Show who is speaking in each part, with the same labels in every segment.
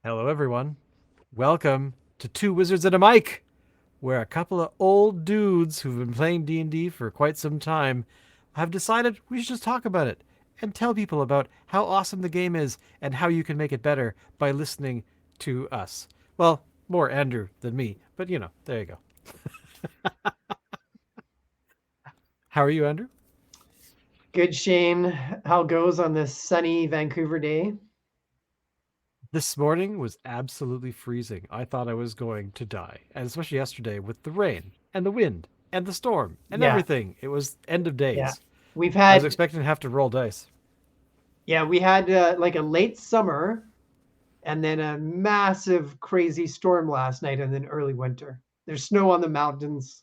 Speaker 1: Hello, everyone. Welcome to Two Wizards and a Mic, where a couple of old dudes who've been playing D&D for quite some time have decided we should just talk about it and tell people about how awesome the game is and how you can make it better by listening to us. Well, more Andrew than me, but there you go. How are you, Andrew?
Speaker 2: Good, Shane. How goes on this sunny Vancouver day?
Speaker 1: This morning was absolutely freezing. I thought I was going to die, and especially yesterday with the rain and the wind and the storm and
Speaker 2: Yeah,
Speaker 1: everything. It was end of
Speaker 2: yeah.
Speaker 1: days.
Speaker 2: We've
Speaker 1: I was
Speaker 2: had
Speaker 1: expecting to have to roll dice.
Speaker 2: we had like a late summer and then a massive crazy storm last night and then early winter. There's snow on the mountains.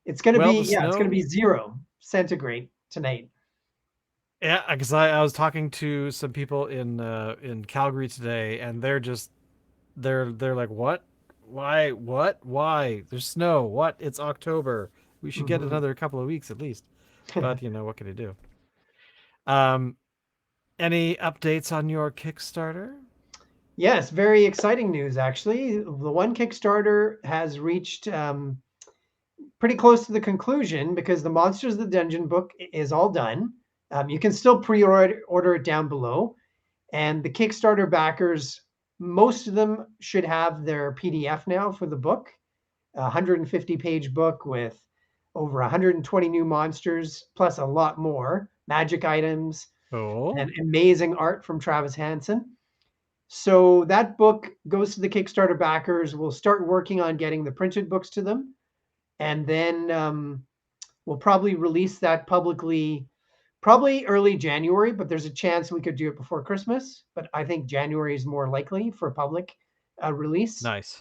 Speaker 1: Well, the
Speaker 2: It's going to be
Speaker 1: snow,
Speaker 2: 0 centigrade tonight.
Speaker 1: yeah, because I was talking to some people in Calgary today, and they're like, what? Why? What? Why? There's snow. What? It's October. We should get
Speaker 2: Hmm.
Speaker 1: another couple of weeks at least. But what can you do? Um, any updates on your Kickstarter?
Speaker 2: Yes, very exciting news actually. The one Kickstarter has reached pretty close to the conclusion because the Monsters of the Dungeon book is all done. You can still pre-order it down below, and the Kickstarter backers, most of them should have their PDF now for the book, a 150-page book with over 120 new monsters, plus a lot more magic items
Speaker 1: Oh,
Speaker 2: and amazing art from Travis Hansen. So that book goes to the Kickstarter backers. We'll start working on getting the printed books to them, and then we'll probably release that publicly probably early January, but there's a chance we could do it before Christmas. But I think January is more likely for public release.
Speaker 1: nice.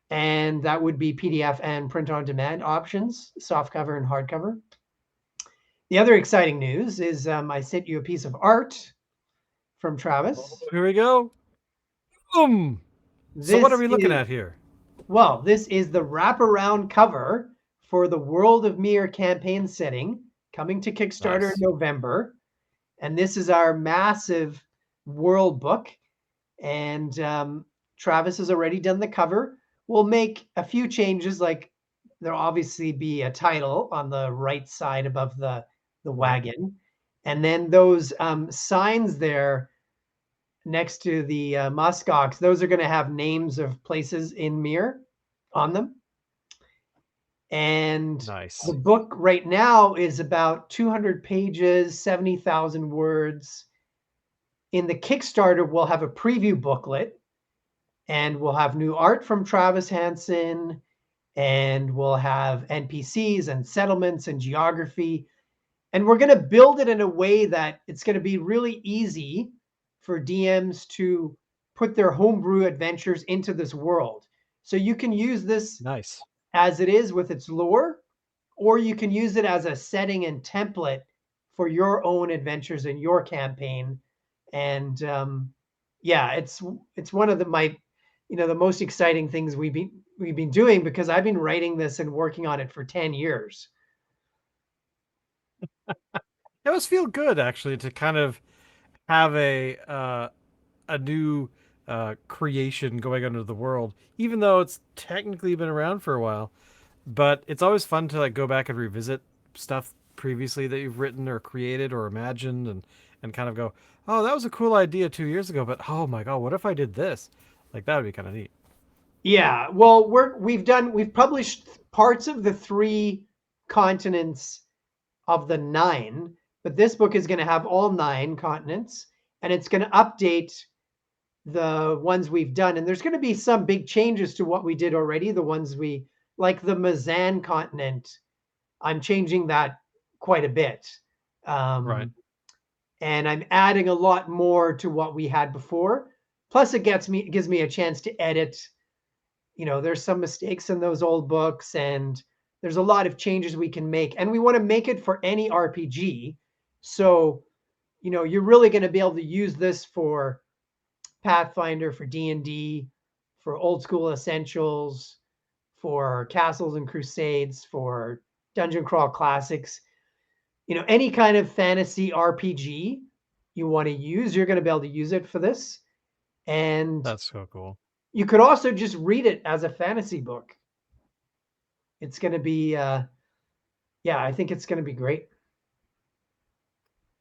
Speaker 2: And that would be PDF and print on demand options, softcover and hardcover. The other exciting news is I sent you a piece of art from
Speaker 1: Oh,
Speaker 2: Travis.
Speaker 1: here we go. Boom. So what are
Speaker 2: This
Speaker 1: we looking
Speaker 2: is,
Speaker 1: at here?
Speaker 2: this is the wraparound cover for the World of Mir campaign setting coming to Kickstarter in
Speaker 1: Nice.
Speaker 2: November. And this is our massive world book. And Travis has already done the cover. We'll make a few changes, like there'll obviously be a title on the right side above the
Speaker 1: Right.
Speaker 2: wagon. And then those signs there next to the muskox, those are going to have names of places in Mir on them. And the
Speaker 1: Nice.
Speaker 2: book right now is about 200 pages, 70,000 words. In the Kickstarter, we'll have a preview booklet and we'll have new art from Travis Hansen and we'll have NPCs and settlements and geography. And we're going to build it in a way that it's going to be really easy for DMs to put their homebrew adventures into this world. So you can use this
Speaker 1: Nice.
Speaker 2: as it is with its lore, or you can use it as a setting and template for your own adventures in your campaign. And yeah, it's one of my the most exciting things we've been doing because I've been writing this and working on it for 10 years.
Speaker 1: It must feel good actually to kind of have a new creation going under the world, even though it's technically been around for a while. But it's always fun to like go back and revisit stuff previously that you've written or created or imagined, and kind of go, oh, that was a cool idea 2 years ago, but oh my god, what if I did this? Like that would be kind of neat.
Speaker 2: Yeah, well, we've published parts of the three continents of the nine, but this book is going to have all nine continents, and it's going to update the ones we've done. And there's going to be some big changes to what we did already. The ones we like the Mazan continent, I'm changing that quite a bit.
Speaker 1: Right.
Speaker 2: Um, and I'm adding a lot more to what we had before. Plus, it gives me a chance to edit. There's some mistakes in those old books, and there's a lot of changes we can make. And we want to make it for any RPG. So, you're really going to be able to use this for Pathfinder, for D&D, for old school essentials, for castles and crusades, for dungeon crawl classics. Any kind of fantasy RPG you want to use, you're going to be able to use it for this. And
Speaker 1: That's so cool.
Speaker 2: you could also just read it as a fantasy book. It's going to be, yeah, I think it's going to be great.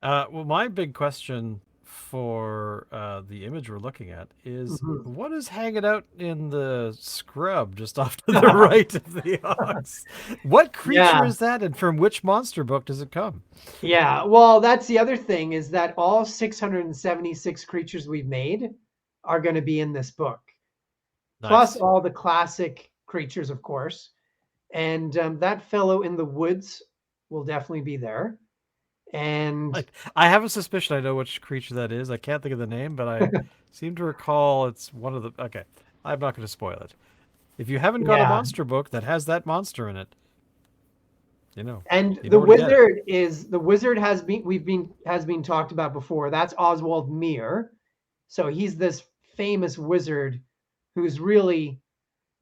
Speaker 1: Well, my big question for the image we're looking at is
Speaker 2: Mhm.
Speaker 1: what is hanging out in the scrub just off to the right of the ox? What creature
Speaker 2: Yeah.
Speaker 1: is that, and from which monster book does it come?
Speaker 2: Yeah. Well, that's the other thing is that all 676 creatures we've made are going to be in this book, plus
Speaker 1: Nice.
Speaker 2: all the classic creatures, of course. And that fellow in the woods will definitely be there. And
Speaker 1: I have a suspicion I know which creature that is. I can't think of the name, but I seem to recall it's one of the. Okay, I'm not going to spoil it. If you haven't got a
Speaker 2: yeah,
Speaker 1: monster book that has that monster in it, you know,
Speaker 2: and
Speaker 1: you
Speaker 2: the
Speaker 1: know where to get it.
Speaker 2: wizard has been talked about before. That's Oswald Mir. So he's this famous wizard who's really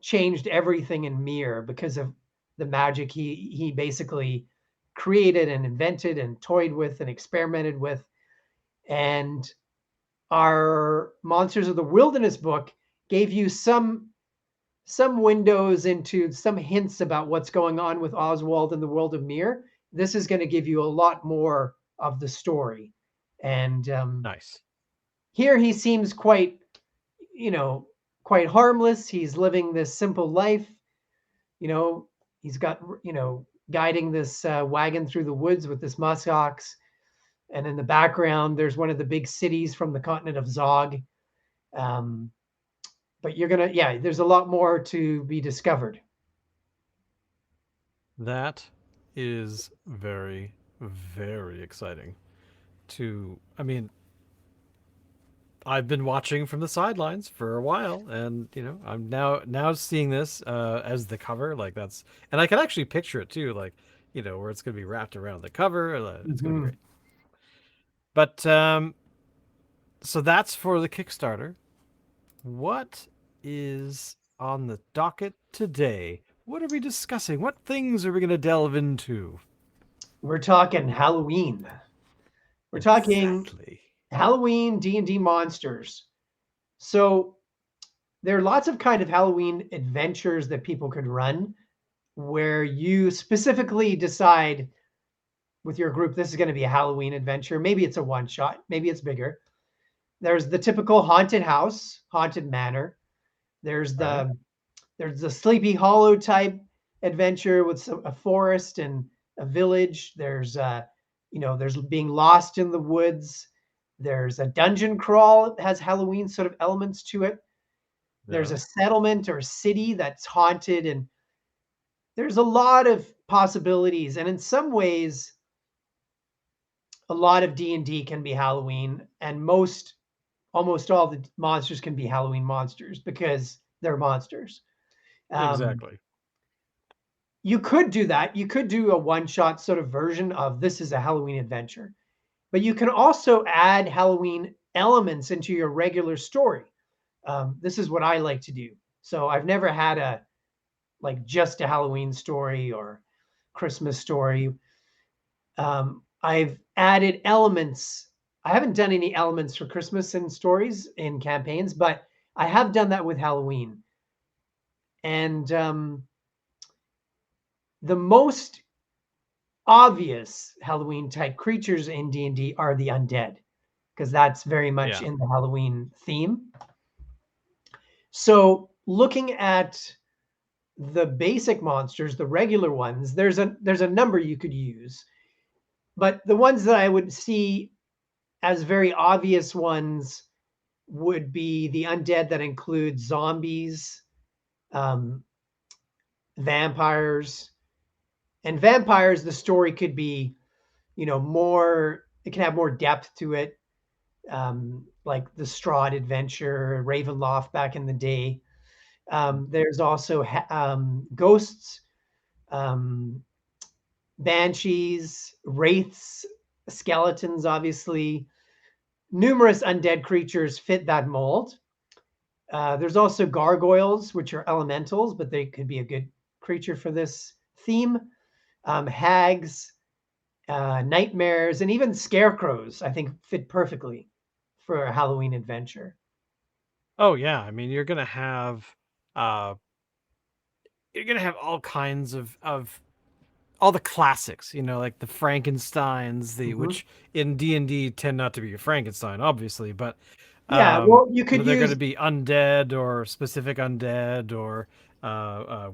Speaker 2: changed everything in Mir because of the magic he basically created and invented and toyed with and experimented with. And our Monsters of the Wilderness book gave you some windows into some hints about what's going on with Oswald in the world of Mir. This is going to give you a lot more of the story. And
Speaker 1: Nice.
Speaker 2: here he seems quite, you know, quite harmless. He's living this simple life. You know, he's got, guiding this wagon through the woods with this muskox. And in the background, there's one of the big cities from the continent of Zog. Um, but yeah, there's a lot more to be discovered.
Speaker 1: That is very, very exciting. I mean, I've been watching from the sidelines for a while, and I'm now seeing this as the cover. Like and I can actually picture it too, like where it's going to be wrapped around the cover. It's going to be
Speaker 2: Mhm.
Speaker 1: great. But so that's for the Kickstarter. What is on the docket today? What are we discussing? What things are we going to delve into?
Speaker 2: We're talking Halloween. We're talking
Speaker 1: Exactly.
Speaker 2: Halloween D&D monsters. So there are lots of kind of Halloween adventures that people could run where you specifically decide with your group this is going to be a Halloween adventure. Maybe it's a one shot, maybe it's bigger. There's the typical haunted house, haunted manor. There's
Speaker 1: Right?
Speaker 2: the Sleepy Hollow type adventure with a forest and a village. There's being lost in the woods. There's a dungeon crawl that has Halloween sort of elements to it. There's
Speaker 1: Yeah.
Speaker 2: a settlement or a city that's haunted, and there's a lot of possibilities. And in some ways, a lot of D&D can be Halloween, and almost all the monsters can be Halloween monsters because they're monsters. Um,
Speaker 1: Exactly.
Speaker 2: you could do that. You could do a one shot sort of version of this is a Halloween adventure, but you can also add Halloween elements into your regular story. This is what I like to do. So I've never had just a Halloween story or Christmas story. I've added elements. I haven't done any elements for Christmas in stories in campaigns, but I have done that with Halloween. And the most obvious Halloween type creatures in D&D are the undead because that's very much
Speaker 1: Yeah.
Speaker 2: in the Halloween theme. So, looking at the basic monsters, the regular ones, there's a number you could use. But the ones that I would see as very obvious ones would be the undead that include zombies, um, vampires. And vampires, the story could be, more, it can have more depth to it, like the Strahd adventure, Ravenloft back in the day. There's also ghosts, um, banshees, wraiths, skeletons, obviously. Numerous undead creatures fit that mold. There's also gargoyles, which are elementals, but they could be a good creature for this theme. Hags, nightmares, and even scarecrows, I think, fit perfectly for a Halloween adventure.
Speaker 1: Oh yeah, I mean uh you're gonna have all kinds of all the classics, you know, like the Frankensteins, the
Speaker 2: Mhm.
Speaker 1: which in D&D tend not to be a Frankenstein, obviously, but
Speaker 2: Yeah, well, you
Speaker 1: you know,
Speaker 2: could
Speaker 1: they're going to
Speaker 2: use
Speaker 1: be undead or specific undead or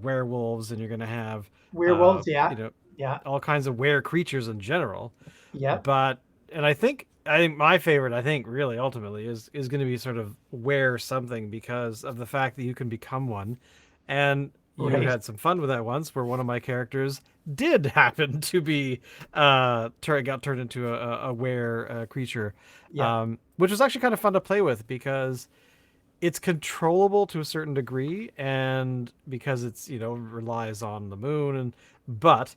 Speaker 1: werewolves, and you're going to have
Speaker 2: werewolves,
Speaker 1: you
Speaker 2: yeah.
Speaker 1: know,
Speaker 2: Yeah.
Speaker 1: all kinds of were creatures in general.
Speaker 2: Yep.
Speaker 1: But and I think my favorite, I think really ultimately is going to be sort of wear something because of the fact that you can become one, and you
Speaker 2: Right.
Speaker 1: had some fun with that once where one of my characters did happen to be got turned into a were creature,
Speaker 2: Yeah.
Speaker 1: which was actually kind of fun to play with because it's controllable to a certain degree, and because it's, you know, relies on the moon, and but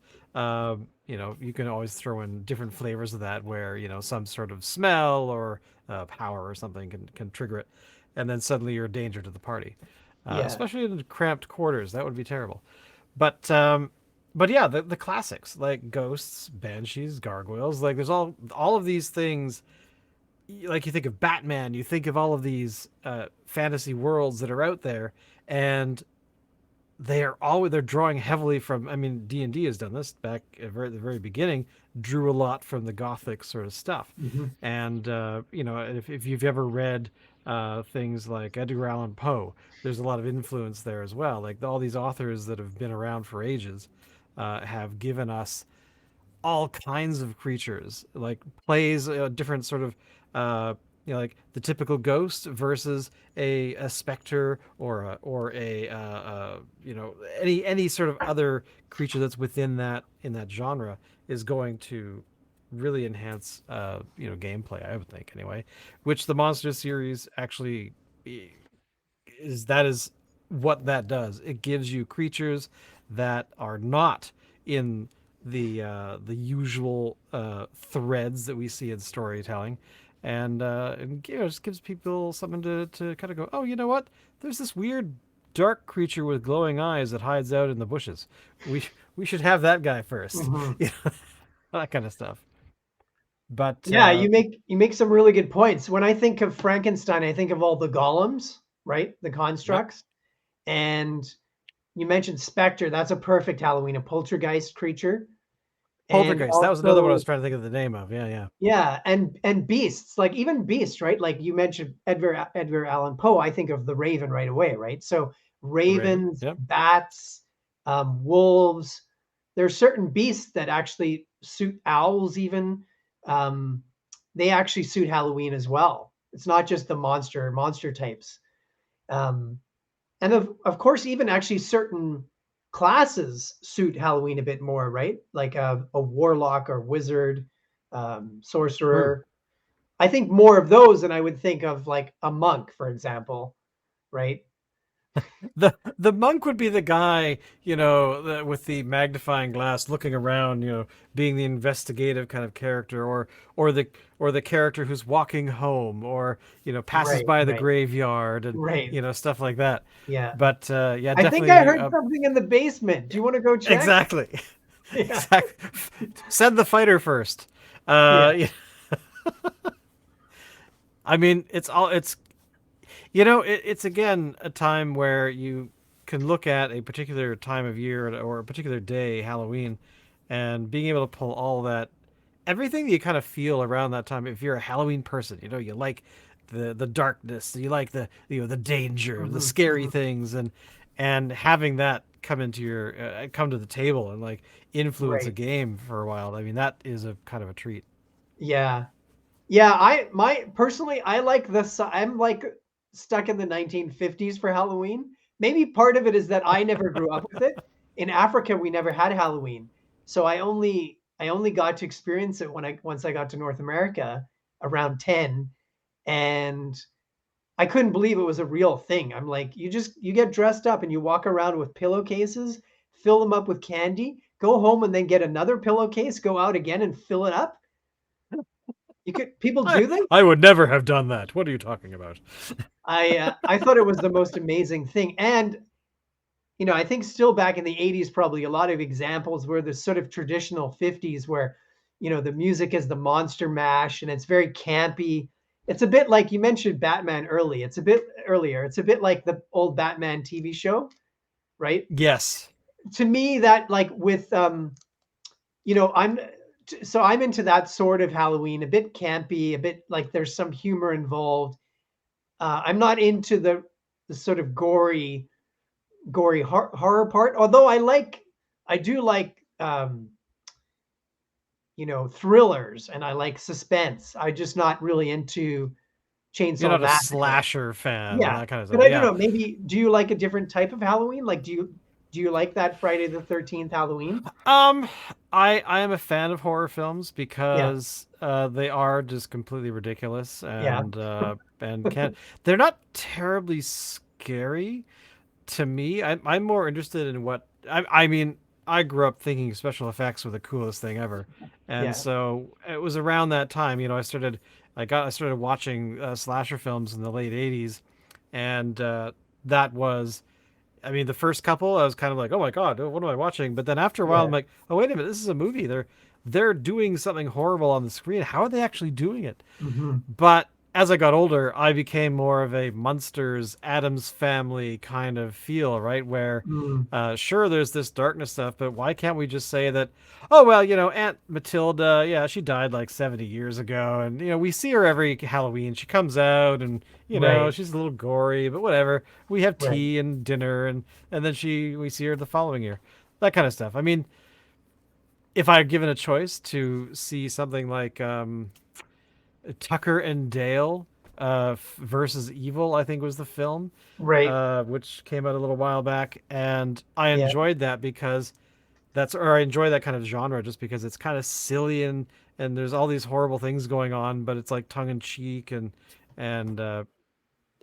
Speaker 1: you know, you can always throw in different flavors of that where, you know, some sort of smell or power or something can trigger it, and then suddenly you're a danger to the party,
Speaker 2: Yeah.
Speaker 1: especially in cramped quarters. That would be terrible. but but yeah, the classics like ghosts, banshees, gargoyles, like there's all of these things. Like you think of Batman, you think of all of these fantasy worlds that are out there, and they're drawing heavily from. I mean, D&D has done this back at the very beginning, drew a lot from the Gothic sort of stuff,
Speaker 2: Mhm.
Speaker 1: and you know, if you've ever read things like Edgar Allan Poe, there's a lot of influence there as well. Like all these authors that have been around for ages have given us all kinds of creatures, like plays a different sort of you know, like the typical ghost versus a specter or a you know, any sort of other creature that's within that in that genre is going to really enhance you know, gameplay, I would think anyway, which the monster series actually is what that does. It gives you creatures that are not in the usual threads that we see in storytelling, and you know, just gives people something to kind of go, oh, you know what? There's this weird dark creature with glowing eyes that hides out in the bushes. We we should have that guy first,
Speaker 2: Mhm.
Speaker 1: you know, that kind of stuff. But
Speaker 2: Yeah, you make some really good points. When I think of Frankenstein, I think of all the golems, right? The
Speaker 1: yep,
Speaker 2: constructs. And you mentioned specter. That's a perfect Halloween, a poltergeist creature. And
Speaker 1: Poltergeist. That was another one I
Speaker 2: also,
Speaker 1: was trying to think of the name of. Yeah, yeah.
Speaker 2: yeah, and beasts, like even beasts, right? Like you mentioned Edgar Allan Poe, I think of the raven right away, right? So
Speaker 1: The Raven.
Speaker 2: ravens,
Speaker 1: Yep.
Speaker 2: bats, wolves. There's certain beasts that actually suit owls even. Um, they actually suit Halloween as well. It's not just the monster types. Um, and of course, even actually certain classes suit Halloween a bit more, right? Like a warlock or wizard,
Speaker 1: Hmm.
Speaker 2: sorcerer. I think more of those than I would think of like a monk, for example, right?
Speaker 1: The monk would be the guy, you know, with the magnifying glass, looking around, you know, being the investigative kind of character, or the or the character who's walking home, or you know, passes
Speaker 2: Right,
Speaker 1: by the
Speaker 2: right,
Speaker 1: graveyard, and
Speaker 2: right.
Speaker 1: you know, stuff like that.
Speaker 2: Yeah.
Speaker 1: But yeah,
Speaker 2: I think I
Speaker 1: definitely,
Speaker 2: heard something in the basement. Do you want to go check?
Speaker 1: exactly,
Speaker 2: Yeah.
Speaker 1: exactly. Send the fighter first.
Speaker 2: Yeah.
Speaker 1: Yeah, I mean, it's you know, it's again a time where you can look at a particular time of year or a particular day, Halloween, and being able to pull all that, everything that you kind of feel around that time. If you're a Halloween person, you know, you like the darkness, you like the, you know, the danger, the
Speaker 2: Mhm,
Speaker 1: scary
Speaker 2: mhm.
Speaker 1: things, and having that come into your come to the table and like influence a
Speaker 2: Right.
Speaker 1: game for a while. I mean, that is a kind of a treat.
Speaker 2: Yeah. Yeah, my personally, I like this. I'm like stuck in the 1950s for Halloween. Maybe part of it is that I never grew up with it. In Africa, we never had Halloween. So I only got to experience it when I once I got to North America around 10, and I couldn't believe it was a real thing. I'm like, you get dressed up and you walk around with pillowcases, fill them up with candy, go home and then get another pillowcase, go out again and fill it up. You could people
Speaker 1: I
Speaker 2: do this?
Speaker 1: I would never have done that. What are you talking about?
Speaker 2: I thought it was the most amazing thing, and I think still back in the 80s, probably a lot of examples where the sort of traditional 50s, where the music is the Monster Mash, and it's very campy. It's a bit like you mentioned Batman early. It's a bit earlier, it's a bit like the old Batman TV show, right?
Speaker 1: Yes.
Speaker 2: To me, that like with you know, I'm into that sort of Halloween, a bit campy, a bit like there's some humor involved. I'm not into the sort of gory horror part, although I do like you know, thrillers and I like suspense. I'm just not really into
Speaker 1: You're
Speaker 2: Chainsaw
Speaker 1: not a
Speaker 2: Massacre.
Speaker 1: slasher fan and
Speaker 2: Yeah,
Speaker 1: that kind of
Speaker 2: but
Speaker 1: stuff.
Speaker 2: I don't
Speaker 1: Yeah.
Speaker 2: know. Maybe do you like a different type of Halloween? Like, do you like that Friday the 13th Halloween?
Speaker 1: Um, I am a fan of horror films
Speaker 2: Yeah,
Speaker 1: because they are just completely ridiculous
Speaker 2: yeah.
Speaker 1: and can't they're not terribly scary to me. I'm more interested in what I mean. I grew up thinking special effects were the coolest thing ever, and
Speaker 2: Yeah.
Speaker 1: so it was around that time. You know, I started watching slasher films in the late '80s, and that was I mean, the first couple, I was kind of like, "Oh my god, what am I watching?" But then after a while, I'm
Speaker 2: Yeah.
Speaker 1: like, "Oh wait a minute, this is a movie. They're doing something horrible on the screen. How are they actually doing it?"
Speaker 2: Mhm.
Speaker 1: But as I got older, I became more of a Munsters, Adams Family kind of feel, right? Where,
Speaker 2: Mm.
Speaker 1: sure, there's this darkness stuff, but why can't we just say that, oh, well, you know, Aunt Matilda, yeah, she died like 70 years ago. And, you know, we see her every Halloween. She comes out and, you know,
Speaker 2: Right.
Speaker 1: she's a little gory, but whatever. We have
Speaker 2: Right.
Speaker 1: tea and dinner, and then we see her the following year. That kind of stuff. I mean, if I had given a choice to see something like, Tucker and Dale versus Evil, I think was the film,
Speaker 2: Right.
Speaker 1: which came out a little while back, and I
Speaker 2: Yeah.
Speaker 1: enjoyed that because I enjoy that kind of genre just because it's kind of silly and there's all these horrible things going on, but it's like tongue in cheek and uh,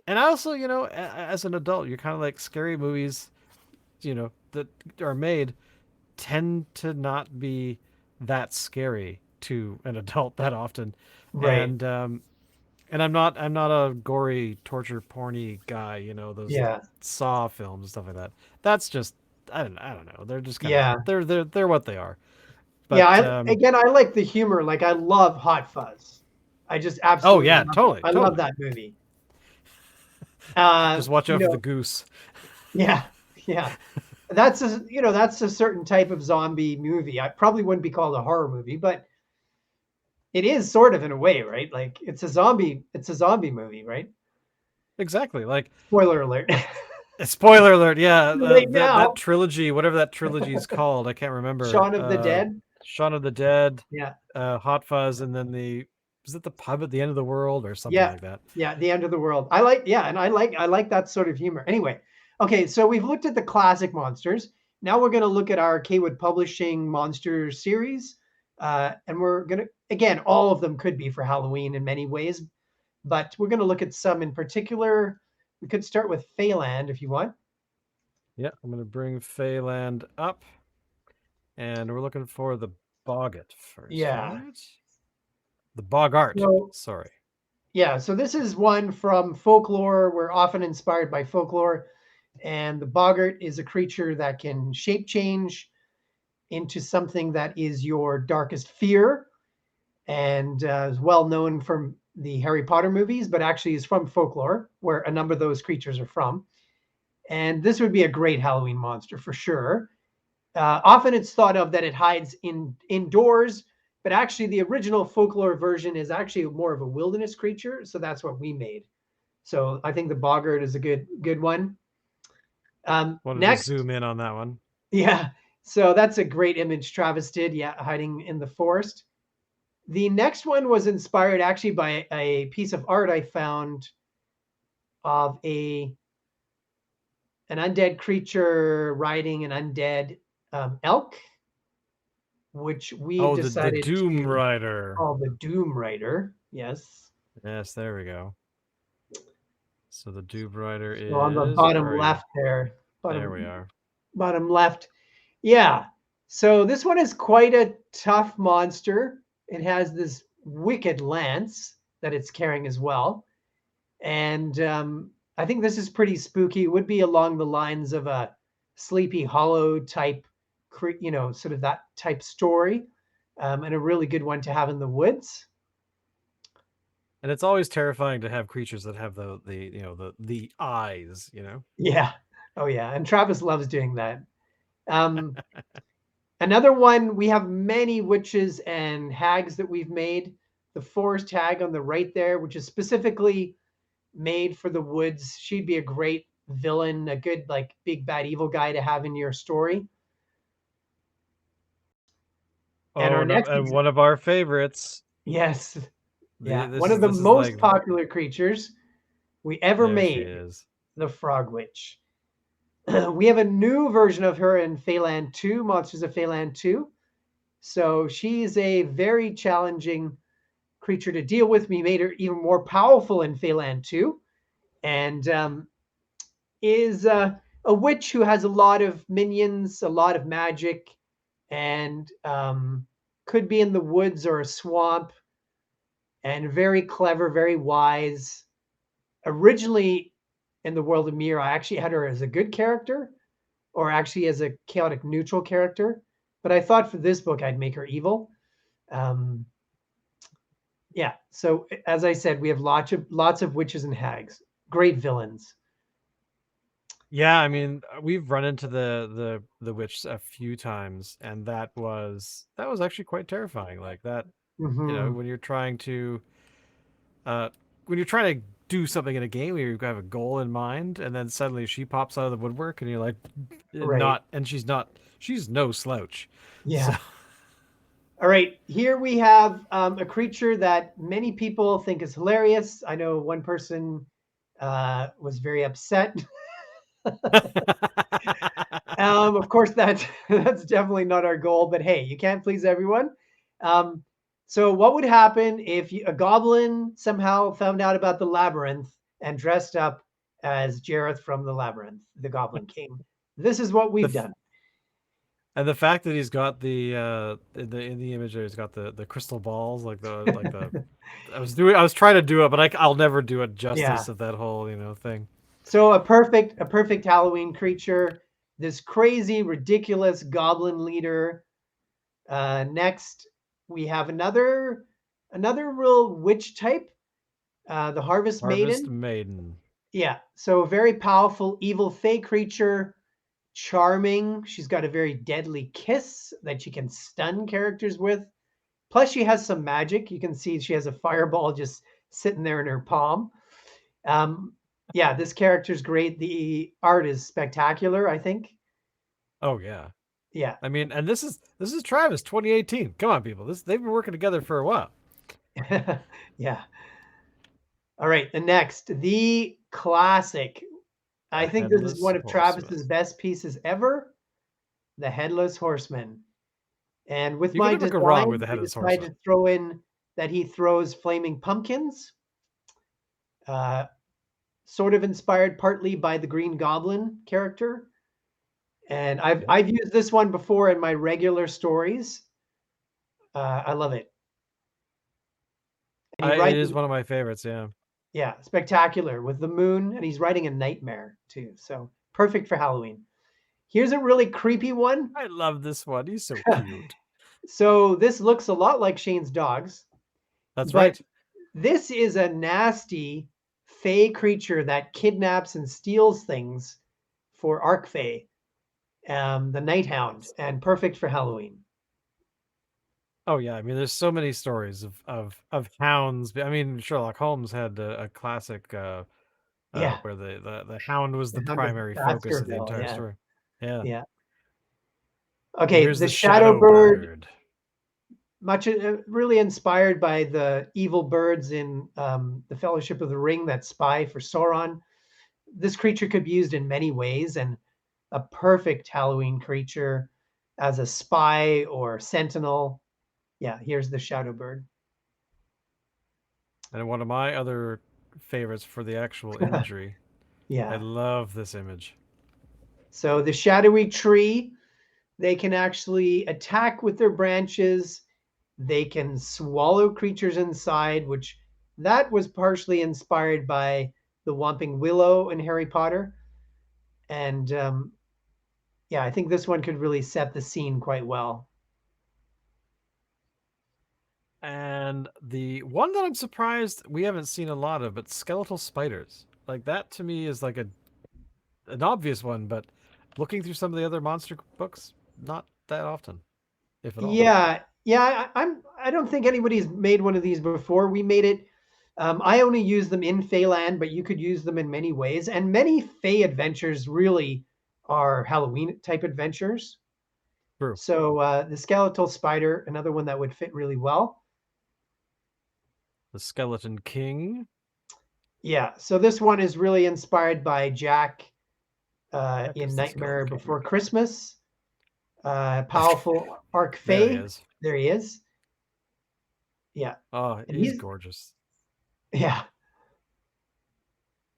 Speaker 1: and I also, you know, as an adult, you're kind of like scary movies, you know, that are made tend to not be that scary to an adult that often,
Speaker 2: Right.
Speaker 1: and I'm not a gory torture porny guy, you know, those
Speaker 2: Yeah.
Speaker 1: Saw films and stuff like that. That's just I don't know. They're just kind of
Speaker 2: Yeah.
Speaker 1: they're what they are.
Speaker 2: Yeah.
Speaker 1: But
Speaker 2: I like the humor. Like I love Hot Fuzz. I just
Speaker 1: oh
Speaker 2: absolutely
Speaker 1: yeah,
Speaker 2: love it.
Speaker 1: totally,
Speaker 2: I love
Speaker 1: totally.
Speaker 2: that movie.
Speaker 1: Just watch
Speaker 2: You
Speaker 1: out for
Speaker 2: know,
Speaker 1: the goose.
Speaker 2: yeah, yeah. That's a you know that's a certain type of zombie movie. I probably wouldn't be called a horror movie, but it is sort of in a way, right? Like it's a zombie movie, right?
Speaker 1: Exactly. Like
Speaker 2: Spoiler alert.
Speaker 1: spoiler alert. Yeah,
Speaker 2: Right
Speaker 1: that
Speaker 2: now,
Speaker 1: trilogy, whatever that trilogy is called, I can't remember.
Speaker 2: Shaun of the Dead.
Speaker 1: Shaun of the Dead,
Speaker 2: Yeah.
Speaker 1: Hot Fuzz, and then the was it the pub at the end of the world or something
Speaker 2: Yeah.
Speaker 1: like that?
Speaker 2: Yeah, the end of the world. And I like that sort of humor. Anyway, okay, so we've looked at the classic monsters. Now we're going to look at our Cawood Publishing monster series. And we're going to again, all of them could be for Halloween in many ways, but we're going to look at some in particular. We could start with Feyland if you want.
Speaker 1: Yeah, I'm gonna bring Phelan up. And we're looking for the Boggart first,
Speaker 2: Yeah.
Speaker 1: right? The Bogart.
Speaker 2: So
Speaker 1: Sorry.
Speaker 2: yeah, so this is one from folklore. We're often inspired by folklore, and the boggart is a creature that can shape change into something that is your darkest fear, and is well known from the Harry Potter movies, but actually is from folklore, where a number of those creatures are from. And this would be a great Halloween monster for sure. Often it's thought of that it hides indoors, but actually the original folklore version is actually more of a wilderness creature. So that's what we made. So I think the boggart is a good one.
Speaker 1: Wanted to
Speaker 2: Next,
Speaker 1: zoom in on that one.
Speaker 2: yeah. So that's a great image Travis did. Yeah, hiding in the forest. The next one was inspired actually by a piece of art I found of a an undead creature riding an undead elk, which we
Speaker 1: Oh, the
Speaker 2: decided
Speaker 1: Doom
Speaker 2: to
Speaker 1: Rider.
Speaker 2: call the Doom Rider. Yes.
Speaker 1: Yes, there we go. So the Doom Rider
Speaker 2: So on the
Speaker 1: is. Where
Speaker 2: bottom
Speaker 1: are you?
Speaker 2: left there,
Speaker 1: There we
Speaker 2: bottom
Speaker 1: are.
Speaker 2: bottom left. Yeah. So this one is quite a tough monster. It has this wicked lance that it's carrying as well. And I think this is pretty spooky. It would be along the lines of a Sleepy Hollow type, you know, sort of that type story, and a really good one to have in the woods.
Speaker 1: And it's always terrifying to have creatures that have the the eyes, you know.
Speaker 2: Yeah. Oh yeah. And Travis loves doing that. Um, Another one, we have many witches and hags that we've made. The forest hag on the right there, which is specifically made for the woods. She'd be a great villain, a good like big bad evil guy to have in your story. And
Speaker 1: Oh,
Speaker 2: our
Speaker 1: no,
Speaker 2: next,
Speaker 1: and one of our favorites.
Speaker 2: yes, yeah, one of the
Speaker 1: This is
Speaker 2: most
Speaker 1: like
Speaker 2: popular creatures we ever
Speaker 1: there she
Speaker 2: made,
Speaker 1: is.
Speaker 2: the Frog Witch. We have a new version of her in Phaland 2, Monsters of Phaland 2. So she's a very challenging creature to deal with. We made her even more powerful in Phaland 2, and is a witch who has a lot of minions, a lot of magic, and could be in the woods or a swamp, and very clever, very wise. Originally, in the world of Mir, I actually had her as a good character, or actually as a chaotic neutral character. But I thought for this book I'd make her evil. Um, yeah. So as I said, we have lots of witches and hags, great villains.
Speaker 1: Yeah, I mean, we've run into the witch a few times, and that was actually quite terrifying. Like that, you know,
Speaker 2: Hmm.
Speaker 1: uh when you're trying to do something in a game where you have a goal in mind, and then suddenly she pops out of the woodwork, and you're like,
Speaker 2: Right.
Speaker 1: she's no slouch. So
Speaker 2: Yeah. All right. Here we have a creature that many people think is hilarious. I know one person was very upset. Of course, that's definitely not our goal. But hey, you can't please everyone. Um, so, what would happen if a goblin somehow found out about the labyrinth and dressed up as Jareth from the labyrinth, the Goblin King? This is what
Speaker 1: the
Speaker 2: we've
Speaker 1: f-
Speaker 2: done.
Speaker 1: and the fact that he's got in the image there, he's got the crystal balls, like the I was trying to do it, but I'll never do it
Speaker 2: Yeah.
Speaker 1: justice of that whole, you know, thing.
Speaker 2: So a perfect Halloween creature. This crazy, ridiculous goblin leader. Next, we have another real witch type, the Harvest
Speaker 1: Harvest
Speaker 2: Maiden.
Speaker 1: Maiden.
Speaker 2: Yeah, so a very powerful evil fey creature, charming. She's got a very deadly kiss that she can stun characters with. Plus, she has some magic. You can see she has a fireball just sitting there in her palm. Um, yeah, this character's great. The art is spectacular, I think.
Speaker 1: Oh yeah.
Speaker 2: Yeah.
Speaker 1: I mean, and this is Travis 2018. Come on, people. This They've been working together for a while.
Speaker 2: Yeah. All right. The classic. I
Speaker 1: The
Speaker 2: think this is
Speaker 1: Headless
Speaker 2: one of
Speaker 1: Horseman.
Speaker 2: Travis's best pieces ever, the Headless Horseman. And with
Speaker 1: You can
Speaker 2: my
Speaker 1: never go wrong with
Speaker 2: design,
Speaker 1: the
Speaker 2: I
Speaker 1: Headless
Speaker 2: decided
Speaker 1: Horseman.
Speaker 2: to throw in that he throws flaming pumpkins, uh, sort of inspired partly by the Green Goblin character. And I've
Speaker 1: Yep.
Speaker 2: I've used this one before in my regular stories. I love it. And he
Speaker 1: It
Speaker 2: writes,
Speaker 1: is one of my favorites. Yeah.
Speaker 2: yeah, spectacular with the moon, and he's writing a nightmare too. So perfect for Halloween. Here's a really creepy one.
Speaker 1: I love this one. He's so cute.
Speaker 2: So this looks a lot like Shane's dogs,
Speaker 1: That's
Speaker 2: but
Speaker 1: right.
Speaker 2: this is a nasty fey creature that kidnaps and steals things for Arkfey, the Night Hound, and perfect for Halloween.
Speaker 1: Oh yeah. I mean, there's so many stories of hounds. I mean, Sherlock Holmes had a classic
Speaker 2: Yeah,
Speaker 1: where the hound was
Speaker 2: the
Speaker 1: the
Speaker 2: Hound of
Speaker 1: primary focus of the
Speaker 2: Baskerville.
Speaker 1: entire
Speaker 2: Yeah,
Speaker 1: story. Yeah.
Speaker 2: yeah.
Speaker 1: And
Speaker 2: Okay,
Speaker 1: here's
Speaker 2: the
Speaker 1: the
Speaker 2: Shadow
Speaker 1: Shadow
Speaker 2: Bird,
Speaker 1: Bird.
Speaker 2: much really inspired by the evil birds in the Fellowship of the Ring that spy for Sauron. This creature could be used in many ways, and a perfect Halloween creature as a spy or sentinel. Yeah, here's the Shadow Bird.
Speaker 1: And one of my other favorites for the actual imagery. I
Speaker 2: Yeah.
Speaker 1: love this image.
Speaker 2: So the shadowy tree, they can actually attack with their branches. They can swallow creatures inside, which that was partially inspired by the Whomping Willow in Harry Potter. And yeah, I think this one could really set the scene quite well.
Speaker 1: And the one that I'm surprised we haven't seen a lot of, but skeletal spiders. Like that to me is like an obvious one, but looking through some of the other monster books, not that often, if at all.
Speaker 2: Yeah, yeah. I don't think anybody's made one of these before. We made it. I only use them in Feyland, but you could use them in many ways. And many Fey adventures really are Halloween type adventures.
Speaker 1: True.
Speaker 2: So the skeletal spider, another one that would fit really well.
Speaker 1: The Skeleton King.
Speaker 2: Yeah. So this one is really inspired by Jack
Speaker 1: Heck
Speaker 2: in
Speaker 1: is the Skeleton
Speaker 2: Nightmare
Speaker 1: King.
Speaker 2: Before Christmas. Powerful Arc
Speaker 1: There he
Speaker 2: Fey.
Speaker 1: is.
Speaker 2: There he is. Yeah.
Speaker 1: Oh,
Speaker 2: And
Speaker 1: he's
Speaker 2: he's,
Speaker 1: gorgeous.
Speaker 2: yeah.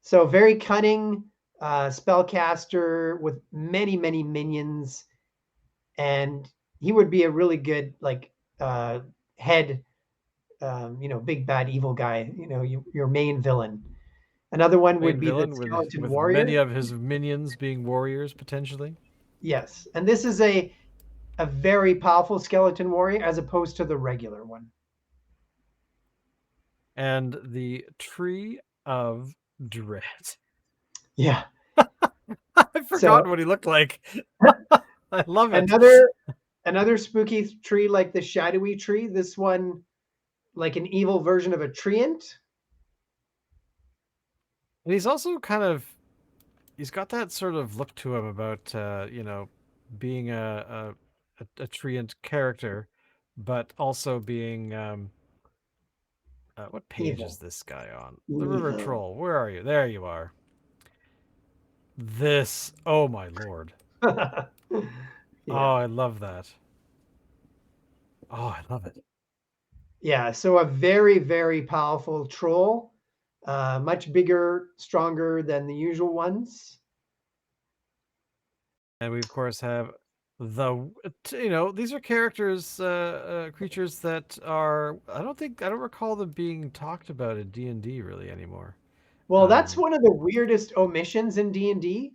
Speaker 2: So very cunning spellcaster with many, many minions. And he would be a really good, like, head, big bad evil guy, your main villain. Another one would
Speaker 1: Main
Speaker 2: be the
Speaker 1: villain
Speaker 2: Skeleton
Speaker 1: with many
Speaker 2: Warrior.
Speaker 1: of his minions being warriors potentially.
Speaker 2: Yes. And this is a very powerful Skeleton Warrior as opposed to the regular one.
Speaker 1: And the Tree of Dread.
Speaker 2: Yeah.
Speaker 1: I've
Speaker 2: So
Speaker 1: forgotten what he looked like. I love it.
Speaker 2: another spooky tree like the shadowy tree. This one like an evil version of a treant.
Speaker 1: And he's also kind of he's got that sort of look to him about being a treant character, but also being what page is
Speaker 2: Evil.
Speaker 1: this guy on? The River
Speaker 2: Evil.
Speaker 1: Troll. Where are you? There you are. This. Oh my lord. Oh,
Speaker 2: Yeah.
Speaker 1: I love that. Oh, I love it.
Speaker 2: Yeah. So a very, very powerful troll. Much bigger, stronger than the usual ones.
Speaker 1: And we of course have the these are characters creatures that are I don't recall them being talked about in D&D really anymore.
Speaker 2: Well, that's
Speaker 1: Um
Speaker 2: one of the weirdest omissions in D&D.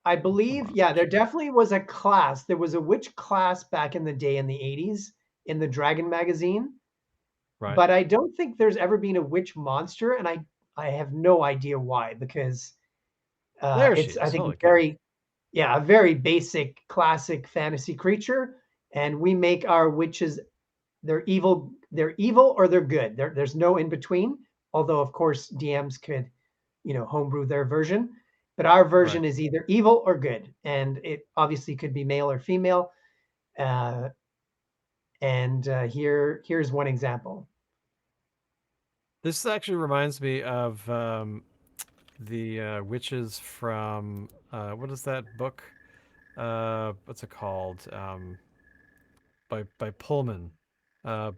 Speaker 2: I believe, yeah, there definitely was a class. There was a witch class back in the day in the 80s in the Dragon magazine,
Speaker 1: right.
Speaker 2: but I don't think there's ever been a witch monster, and I have no idea why because
Speaker 1: There she
Speaker 2: it's I
Speaker 1: is.
Speaker 2: think a
Speaker 1: Holy cow.
Speaker 2: very yeah, a very basic classic fantasy creature, and we make our witches they're evil or they're good. There's no in between. Although of course DMs could, homebrew their version, but our
Speaker 1: Right.
Speaker 2: version is either evil or good, and it obviously could be male or female. Uh, and here's one example.
Speaker 1: This actually reminds me of the witches from what is that book? What's it called? By Pullman. Uh,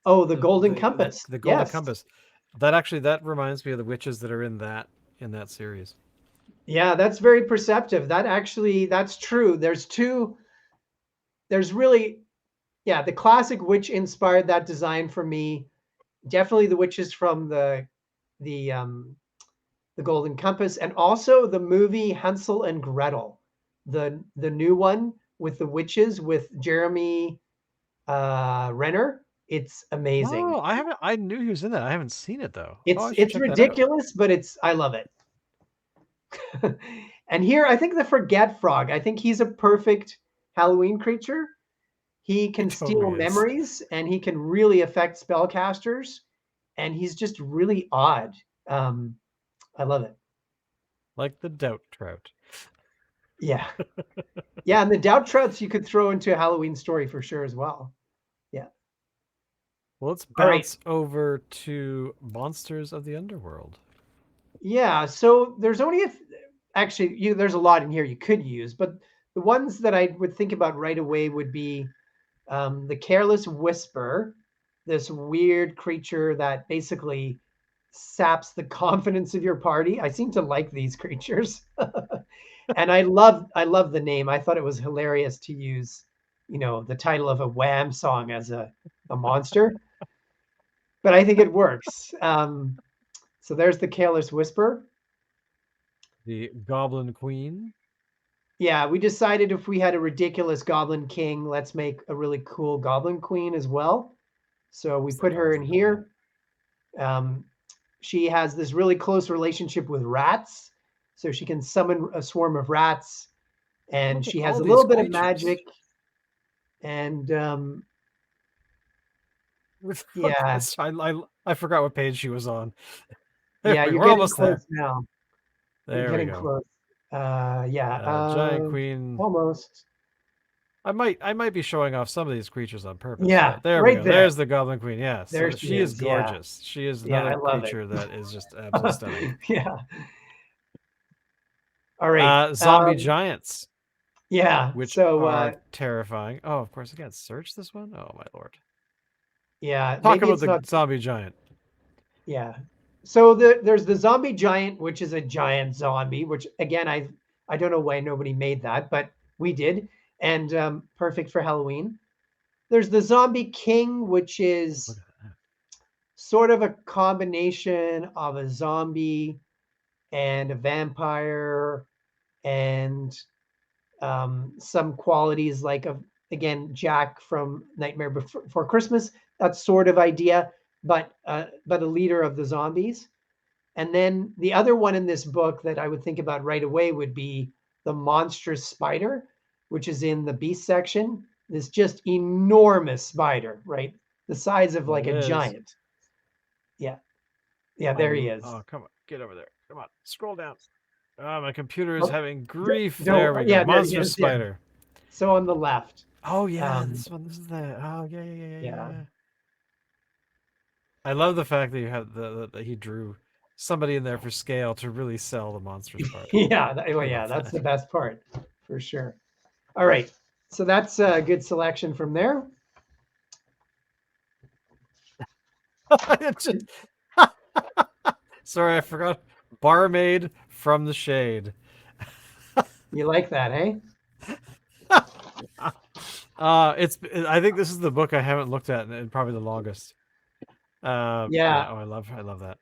Speaker 2: Oh, the Golden Compass.
Speaker 1: the Golden
Speaker 2: Yes.
Speaker 1: Compass. That reminds me of the witches that are in that series.
Speaker 2: Yeah, that's very perceptive. That's true. There's really, yeah, the classic witch inspired that design for me. Definitely the witches from the the Golden Compass, and also the movie Hansel and Gretel, the new one with the witches with Jeremy Renner. It's amazing.
Speaker 1: Oh, I haven't. I knew he was in that. I haven't seen it though. Oh,
Speaker 2: It's
Speaker 1: I should
Speaker 2: it's
Speaker 1: check that out.
Speaker 2: ridiculous, but I love it. And here, I think the Forget Frog. I think he's a perfect Halloween creature. He
Speaker 1: He
Speaker 2: can
Speaker 1: totally
Speaker 2: steal
Speaker 1: is.
Speaker 2: memories, and he can really affect spellcasters. And he's just really odd. I love it.
Speaker 1: Like the Doubt Trout.
Speaker 2: Yeah. Yeah, and the Doubt Trouts you could throw into a Halloween story for sure as well. Yeah.
Speaker 1: Well, let's
Speaker 2: All right.
Speaker 1: bounce over to Monsters of the Underworld.
Speaker 2: Yeah. So there's only actually there's a lot in here you could use, but the ones that I would think about right away would be the Careless Whisper, this weird creature that basically saps the confidence of your party. I seem to like these creatures. And I love the name. I thought it was hilarious to use, the title of a Wham song as a monster, but I think it works. So there's the Careless Whisper.
Speaker 1: The Goblin Queen.
Speaker 2: Yeah, we decided if we had a ridiculous Goblin King, let's make a really cool Goblin Queen as well. So we
Speaker 1: It's the
Speaker 2: put her in
Speaker 1: Goblin Queen.
Speaker 2: here. Um, she has this really close relationship with rats, so she can summon a swarm of rats, and
Speaker 1: Look at
Speaker 2: she has
Speaker 1: all
Speaker 2: a
Speaker 1: these
Speaker 2: little bit of
Speaker 1: creatures.
Speaker 2: magic. And
Speaker 1: Look,
Speaker 2: yeah,
Speaker 1: I forgot what page she was on. There
Speaker 2: yeah,
Speaker 1: we go.
Speaker 2: you're
Speaker 1: We're
Speaker 2: getting
Speaker 1: almost there.
Speaker 2: close now. You're
Speaker 1: There we
Speaker 2: getting
Speaker 1: go.
Speaker 2: close. Yeah,
Speaker 1: Giant Queen.
Speaker 2: almost.
Speaker 1: I might be showing off some of these creatures on purpose,
Speaker 2: Yeah,
Speaker 1: but there we
Speaker 2: right
Speaker 1: go.
Speaker 2: there.
Speaker 1: There's the Goblin Queen. Yeah,
Speaker 2: There
Speaker 1: so
Speaker 2: she
Speaker 1: she is
Speaker 2: is. Yeah,
Speaker 1: gorgeous. She is
Speaker 2: yeah, I
Speaker 1: another
Speaker 2: love
Speaker 1: creature
Speaker 2: it.
Speaker 1: that is just absolutely stunning.
Speaker 2: Yeah. All right.
Speaker 1: Zombie giants,
Speaker 2: Yeah.
Speaker 1: which
Speaker 2: So
Speaker 1: are terrifying. Oh, of course, I can't search this one. Oh my lord!
Speaker 2: yeah,
Speaker 1: Talk
Speaker 2: maybe
Speaker 1: about
Speaker 2: it's
Speaker 1: the
Speaker 2: not.
Speaker 1: zombie giant.
Speaker 2: Yeah. So there's the zombie giant, which is a giant zombie, which again I don't know why nobody made that, but we did, and perfect for Halloween. There's the zombie king, which
Speaker 1: Oh,
Speaker 2: is
Speaker 1: look at that.
Speaker 2: sort of a combination of a zombie and a vampire and some qualities like of again Jack from Nightmare Before Christmas. That sort of idea, but a leader of the zombies. And then the other one in this book that I would think about right away would be the monstrous spider, which is in the beast section. This just enormous spider, right? The size of
Speaker 1: There
Speaker 2: like
Speaker 1: it
Speaker 2: a
Speaker 1: is.
Speaker 2: giant. Yeah, yeah, there he is.
Speaker 1: Oh, come on, get over there. Come on, scroll down. Oh, my computer is
Speaker 2: Oh,
Speaker 1: having grief.
Speaker 2: don't.
Speaker 1: There we go.
Speaker 2: Yeah, there he
Speaker 1: Monster
Speaker 2: is. Yeah.
Speaker 1: spider.
Speaker 2: So on the left.
Speaker 1: Oh yeah,
Speaker 2: Um,
Speaker 1: this one. This is the. Oh yeah, yeah, yeah, yeah,
Speaker 2: yeah.
Speaker 1: yeah. I love the fact that you have that he drew somebody in there for scale to really sell the monster spider.
Speaker 2: Yeah,
Speaker 1: I
Speaker 2: well, yeah,
Speaker 1: love
Speaker 2: that's
Speaker 1: that.
Speaker 2: the best part for sure. All right. So that's a good selection from there.
Speaker 1: It just- Sorry, I forgot. Barmaid from the shade.
Speaker 2: You like that, hey?
Speaker 1: It's. I think this is the book I haven't looked at in probably the longest.
Speaker 2: Yeah.
Speaker 1: Yeah. Oh, I love that.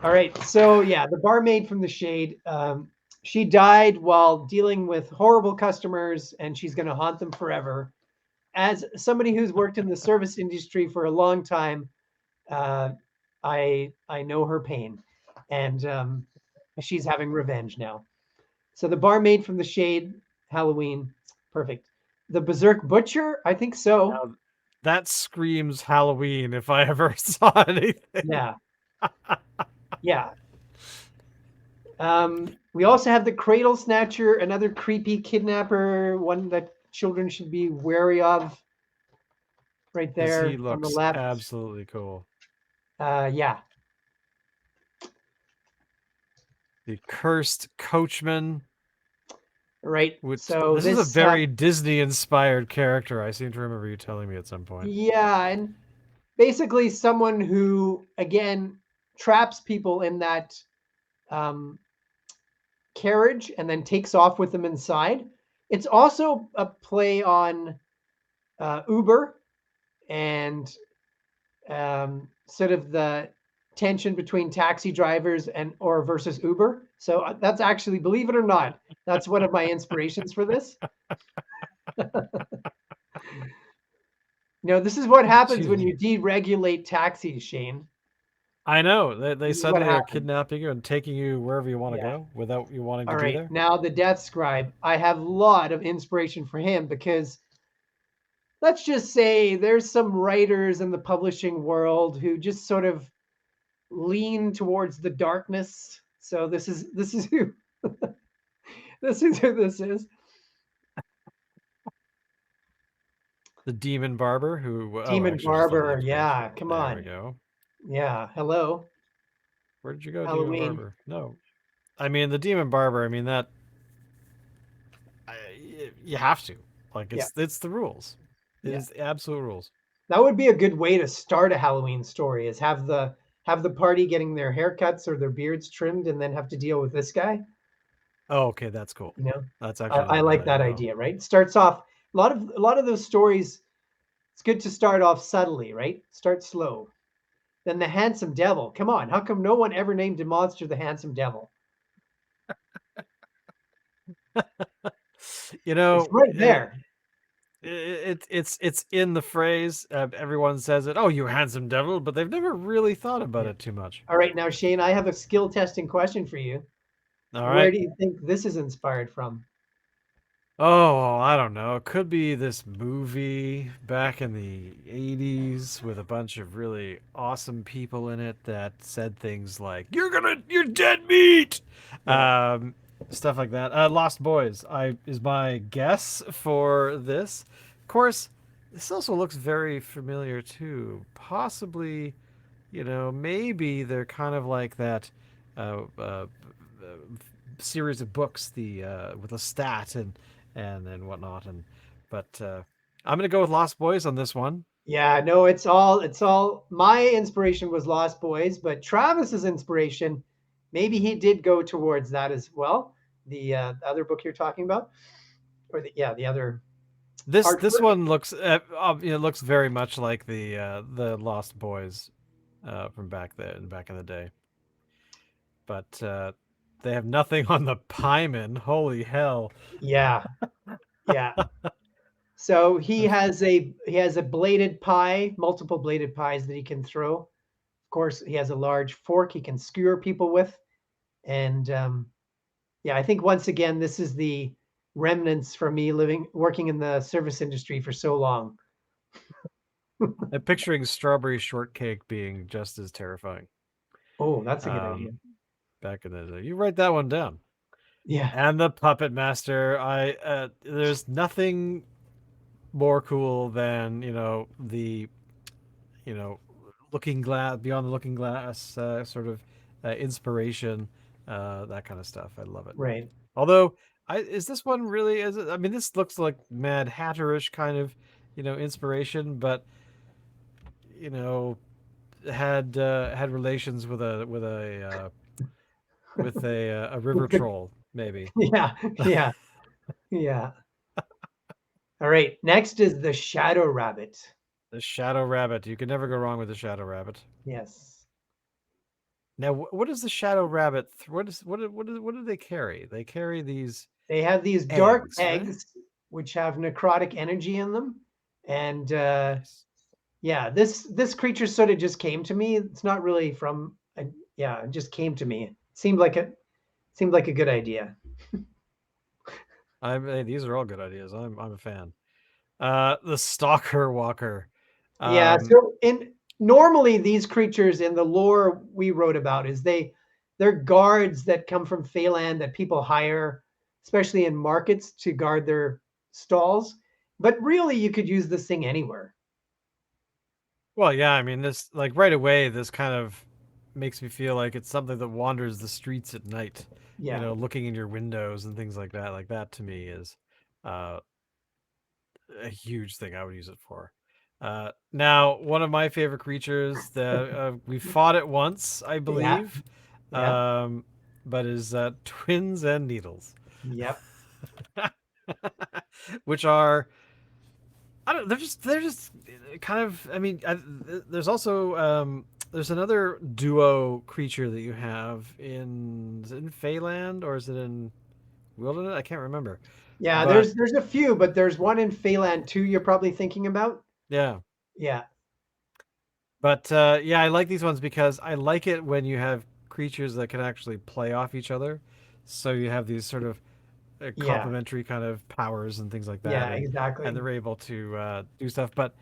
Speaker 2: All right. So yeah, the barmaid from the shade. She died while dealing with horrible customers, and she's going to haunt them forever. As somebody who's worked in the service industry for a long time, uh, I know her pain, and she's having revenge now. So the barmaid from the shade, Halloween, perfect. The berserk butcher, I think so.
Speaker 1: Now, that screams Halloween if I ever saw anything.
Speaker 2: Yeah, yeah. We also have the cradle snatcher, another creepy kidnapper, one that children should be wary of, right
Speaker 1: Because he
Speaker 2: there on the
Speaker 1: looks
Speaker 2: left.
Speaker 1: absolutely cool.
Speaker 2: Yeah,
Speaker 1: The cursed coachman,
Speaker 2: right.
Speaker 1: which
Speaker 2: So
Speaker 1: this is a
Speaker 2: this,
Speaker 1: very Disney-inspired character. I seem to remember you telling me at some point.
Speaker 2: yeah, and basically someone who again traps people in that um, carriage and then takes off with them inside. It's also a play on Uber and sort of the tension between taxi drivers and or versus Uber. So that's actually, believe it or not, that's one of my inspirations for this. This is what happens
Speaker 1: Excuse
Speaker 2: when
Speaker 1: me.
Speaker 2: you deregulate taxis, Shane.
Speaker 1: I know they
Speaker 2: This is what
Speaker 1: suddenly are
Speaker 2: happens.
Speaker 1: kidnapping you and taking you wherever you want to
Speaker 2: Yeah.
Speaker 1: go without you wanting to
Speaker 2: All
Speaker 1: be
Speaker 2: right.
Speaker 1: there.
Speaker 2: Now the Death Scribe. I have a lot of inspiration for him because let's just say there's some writers in the publishing world who just sort of lean towards the darkness. So this is who this is who this is.
Speaker 1: The demon barber, who
Speaker 2: Demon
Speaker 1: actually just on the
Speaker 2: Barber.
Speaker 1: next page.
Speaker 2: Yeah, come
Speaker 1: There we
Speaker 2: on.
Speaker 1: go.
Speaker 2: Yeah, hello.
Speaker 1: Where did you go, demon
Speaker 2: Halloween.
Speaker 1: barber? No, I mean the demon barber. I mean that you have to. Like
Speaker 2: Yeah,
Speaker 1: it's the rules. It
Speaker 2: yeah.
Speaker 1: is the absolute rules.
Speaker 2: That would be a good way to start a Halloween story is have the party getting their haircuts or their beards trimmed and then have to deal with this guy.
Speaker 1: Oh, okay, that's cool.
Speaker 2: You know,
Speaker 1: That's
Speaker 2: I,
Speaker 1: actually not
Speaker 2: I
Speaker 1: a bad
Speaker 2: like that
Speaker 1: idea at all.
Speaker 2: idea, right? Starts off a lot of those stories. It's good to start off subtly, right? Start slow. Then the handsome devil. Come on, how come no one ever named a monster the handsome devil?
Speaker 1: You
Speaker 2: It's
Speaker 1: know,
Speaker 2: right there.
Speaker 1: It's in the phrase. Everyone says it. Oh, you handsome devil, but they've never really thought about
Speaker 2: Yeah.
Speaker 1: it too much.
Speaker 2: All right, now Shane, I have a skill testing question for you.
Speaker 1: All
Speaker 2: Where
Speaker 1: right.
Speaker 2: do you think this is inspired from?
Speaker 1: Oh, I don't know. It could be this movie back in the 80s with a bunch of really awesome people in it that said things like, you're dead meat!
Speaker 2: Yeah.
Speaker 1: Um, Stuff like that. Lost Boys is my guess for this. Of course, this also looks very familiar too. Possibly, maybe they're kind of like that uh, uh, series of books, the with a stat and whatnot. But I'm gonna go with Lost Boys on this one.
Speaker 2: Yeah, no, it's all my inspiration was Lost Boys, but Travis's inspiration, maybe he did go towards that as well. The other book you're talking about, or the other
Speaker 1: This
Speaker 2: artwork.
Speaker 1: one looks looks very much like the Lost Boys from back in the day, but they have nothing on the pieman. Holy hell!
Speaker 2: Yeah, yeah. So
Speaker 1: That's
Speaker 2: he has a bladed pie, multiple bladed pies that he can throw. Of course, he has a large fork he can skewer people with, and yeah, I think once again this is the remnants from me living working in the service industry for so long.
Speaker 1: I'm picturing strawberry shortcake being just as terrifying.
Speaker 2: Oh, that's a good idea.
Speaker 1: Um, Back in the day, you write that one down.
Speaker 2: Yeah,
Speaker 1: And the Puppet Master. I There's nothing more cool than the you know looking glass beyond the looking glass sort of inspiration, that kind of stuff. I love it.
Speaker 2: right.
Speaker 1: Although, is this one really? Is it? I mean, this looks like Mad Hatterish kind of inspiration, but you know had relations with a river
Speaker 2: With the
Speaker 1: troll maybe.
Speaker 2: yeah, yeah, yeah. All right. Next is the shadow rabbit.
Speaker 1: The Shadow Rabbit. You can never go wrong with the Shadow Rabbit.
Speaker 2: Yes.
Speaker 1: Now, what is the Shadow Rabbit? What do they carry? They carry these
Speaker 2: They have these dark
Speaker 1: eggs, right?
Speaker 2: eggs which have necrotic energy in them. And
Speaker 1: Nice.
Speaker 2: yeah, this creature sort of just came to me. It's not really from yeah, it just came to me. Seemed like a good idea.
Speaker 1: These are all good ideas. I'm a fan. The Stalker Walker.
Speaker 2: Yeah,
Speaker 1: Um,
Speaker 2: so in normally these creatures in the lore we wrote about is they're guards that come from Phaland that people hire, especially in markets to guard their stalls. But really you could use this thing anywhere.
Speaker 1: well, yeah. I mean, this like right away. This kind of makes me feel like it's something that wanders the streets at night.
Speaker 2: Yeah.
Speaker 1: Looking in your windows and things like that. Like that to me is uh, a huge thing I would use it for. Now, one of my favorite creatures that we fought it once, I
Speaker 2: Yeah.
Speaker 1: believe,
Speaker 2: Yeah.
Speaker 1: um, but is twins and needles,
Speaker 2: Yep.
Speaker 1: which are I don't. They're just kind of. I mean, there's also there's another duo creature that you have is it in Feyland or is it in Wilderness? I can't remember,
Speaker 2: Yeah,
Speaker 1: but
Speaker 2: there's a few, but there's one in Phaland too you're probably thinking about.
Speaker 1: yeah.
Speaker 2: Yeah.
Speaker 1: But yeah, I like these ones because I like it when you have creatures that can actually play off each other. So you have these sort of
Speaker 2: Yeah.
Speaker 1: complementary kind of powers and things like that,
Speaker 2: Yeah,
Speaker 1: and
Speaker 2: exactly.
Speaker 1: they're able to do stuff. But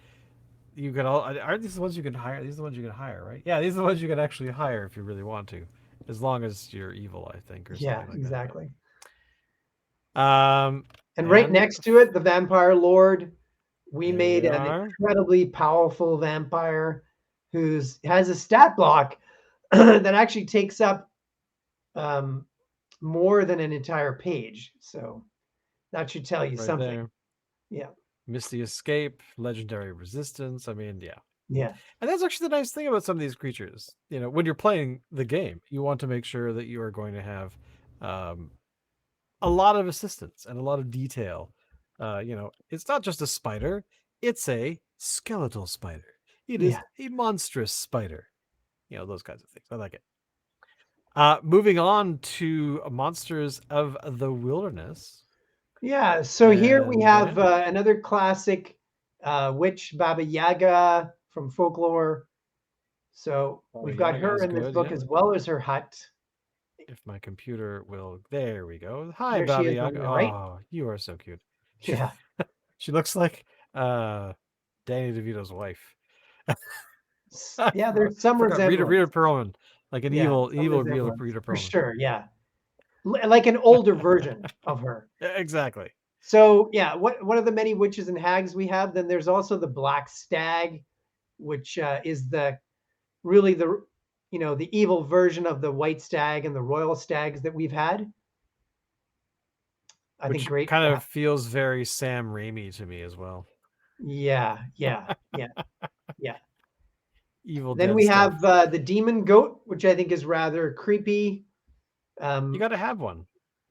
Speaker 1: you can all aren't these the ones you can hire? These are the ones you can hire, right? Yeah, these are the ones you can actually hire if you really want to, as long as you're evil, I think, or
Speaker 2: Yeah,
Speaker 1: something like that.
Speaker 2: exactly.
Speaker 1: But
Speaker 2: And right
Speaker 1: and
Speaker 2: next to it, the vampire lord, we
Speaker 1: there we
Speaker 2: made an
Speaker 1: are,
Speaker 2: incredibly powerful vampire who's has a stat block that actually takes up um, more than an entire page. So that should tell you
Speaker 1: right
Speaker 2: something.
Speaker 1: there.
Speaker 2: Yeah.
Speaker 1: Misty Escape, Legendary Resistance. I mean, yeah.
Speaker 2: Yeah.
Speaker 1: And that's actually the nice thing about some of these creatures. When you're playing the game, you want to make sure that you are going to have um, a lot of assistance and a lot of detail. It's not just a spider, it's a skeletal spider. It is
Speaker 2: Yeah.
Speaker 1: a monstrous spider. Those kinds of things. I like it. Moving on to Monsters of the Wilderness.
Speaker 2: Yeah, so here we
Speaker 1: And
Speaker 2: have another classic witch, Baba Yaga from folklore. So
Speaker 1: Baba
Speaker 2: we've got
Speaker 1: Yaga
Speaker 2: her
Speaker 1: is
Speaker 2: in this
Speaker 1: good.
Speaker 2: book
Speaker 1: Yeah.
Speaker 2: as well as her hut.
Speaker 1: If my computer will, there we go. Hi,
Speaker 2: There she
Speaker 1: Baba
Speaker 2: is on
Speaker 1: Yaga.
Speaker 2: your right.
Speaker 1: Oh, you are so cute. She
Speaker 2: Yeah.
Speaker 1: she looks like uh Danny DeVito's wife. I
Speaker 2: Yeah, there's some
Speaker 1: forgot Rita
Speaker 2: resemblance.
Speaker 1: Perlman, like an
Speaker 2: Yeah,
Speaker 1: evil
Speaker 2: some
Speaker 1: evil
Speaker 2: resemblance
Speaker 1: Rita
Speaker 2: for
Speaker 1: Perlman.
Speaker 2: sure. Yeah. Like an older version of her.
Speaker 1: Exactly.
Speaker 2: So yeah, what one of the many witches and hags we have. Then there's also the black stag, which is the really the the evil version of the white stag and the royal stags that we've had. I think
Speaker 1: Which
Speaker 2: great.
Speaker 1: kind of feels very Sam Raimi to me as well.
Speaker 2: Yeah, yeah, yeah, yeah.
Speaker 1: Evil
Speaker 2: Then
Speaker 1: Dead
Speaker 2: we
Speaker 1: stuff.
Speaker 2: have the demon goat, which I think is rather creepy.
Speaker 1: You
Speaker 2: Um,
Speaker 1: got to have one.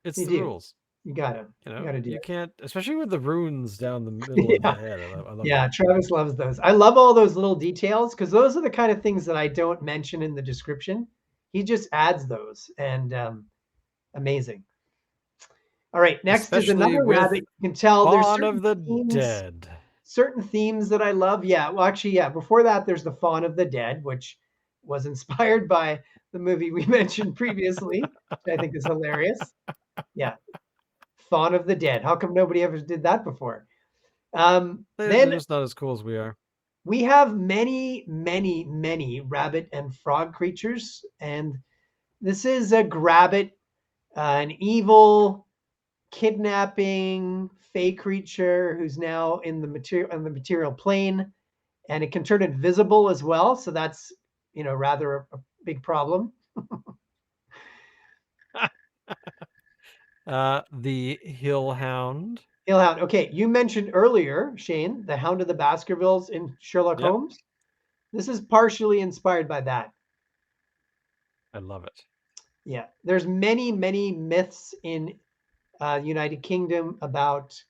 Speaker 1: It's
Speaker 2: you
Speaker 1: the
Speaker 2: do.
Speaker 1: rules.
Speaker 2: You gotta do
Speaker 1: You
Speaker 2: it.
Speaker 1: can't, especially with the runes down the middle of the
Speaker 2: Yeah,
Speaker 1: head. I love
Speaker 2: yeah.
Speaker 1: that.
Speaker 2: Travis loves those. I love all those little details because those are the kind of things that I don't mention in the description. He just adds those, and amazing. All right, next is
Speaker 1: Especially
Speaker 2: another rabbit.
Speaker 1: with
Speaker 2: You can tell there's
Speaker 1: Dawn of the
Speaker 2: themes,
Speaker 1: Dead.
Speaker 2: certain themes that I love. Yeah, well, actually, yeah. Before that, there's the Fawn of the Dead, which was inspired by the movie we mentioned previously, which I think is hilarious. Yeah, Fawn of the Dead. How come nobody ever did that before?
Speaker 1: They're
Speaker 2: Then
Speaker 1: just not as cool as we are.
Speaker 2: we have many, many, many rabbit and frog creatures, and this is a grabbit, an evil kidnapping fey creature who's now in the material plane, and it can turn invisible as well. So that's rather a big problem.
Speaker 1: The Hill Hound.
Speaker 2: Hellhound. Okay, you mentioned earlier, Shane, the Hound of the Baskervilles in Sherlock
Speaker 1: Yep,
Speaker 2: Holmes. This is partially inspired by that.
Speaker 1: I love it.
Speaker 2: Yeah, there's many, many myths in United Kingdom about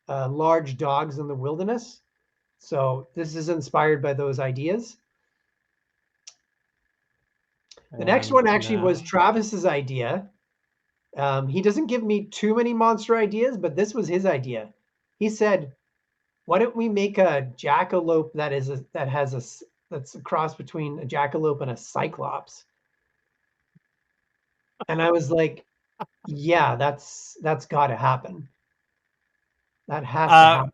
Speaker 2: large dogs in the wilderness. So this is inspired by those ideas. The next
Speaker 1: And
Speaker 2: one actually was
Speaker 1: now,
Speaker 2: Travis's idea. He doesn't give me too many monster ideas, but this was his idea. He said, "Why don't we make a jackalope that's a cross between a jackalope and a cyclops?" And I was like, "Yeah, that's got to happen. That has to
Speaker 1: uh,
Speaker 2: happen."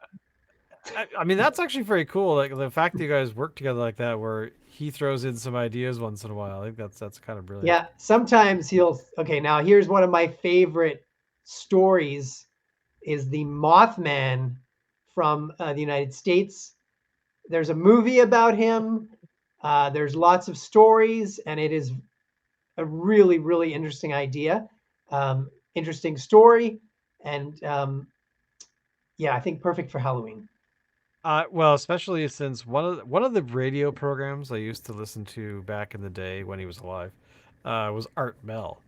Speaker 1: I mean, that's actually very cool. Like the fact that you guys work together like that, where he throws in some ideas once in a while. I think that's kind of brilliant.
Speaker 2: Yeah, sometimes he'll. Okay, now here's one of my favorite stories: is the Mothman from the United States. There's a movie about him. There's lots of stories, and it is a really, really interesting idea, interesting story, and yeah, I think perfect for Halloween.
Speaker 1: Well, especially since one of the radio programs I used to listen to back in the day when he was alive, was Art Bell,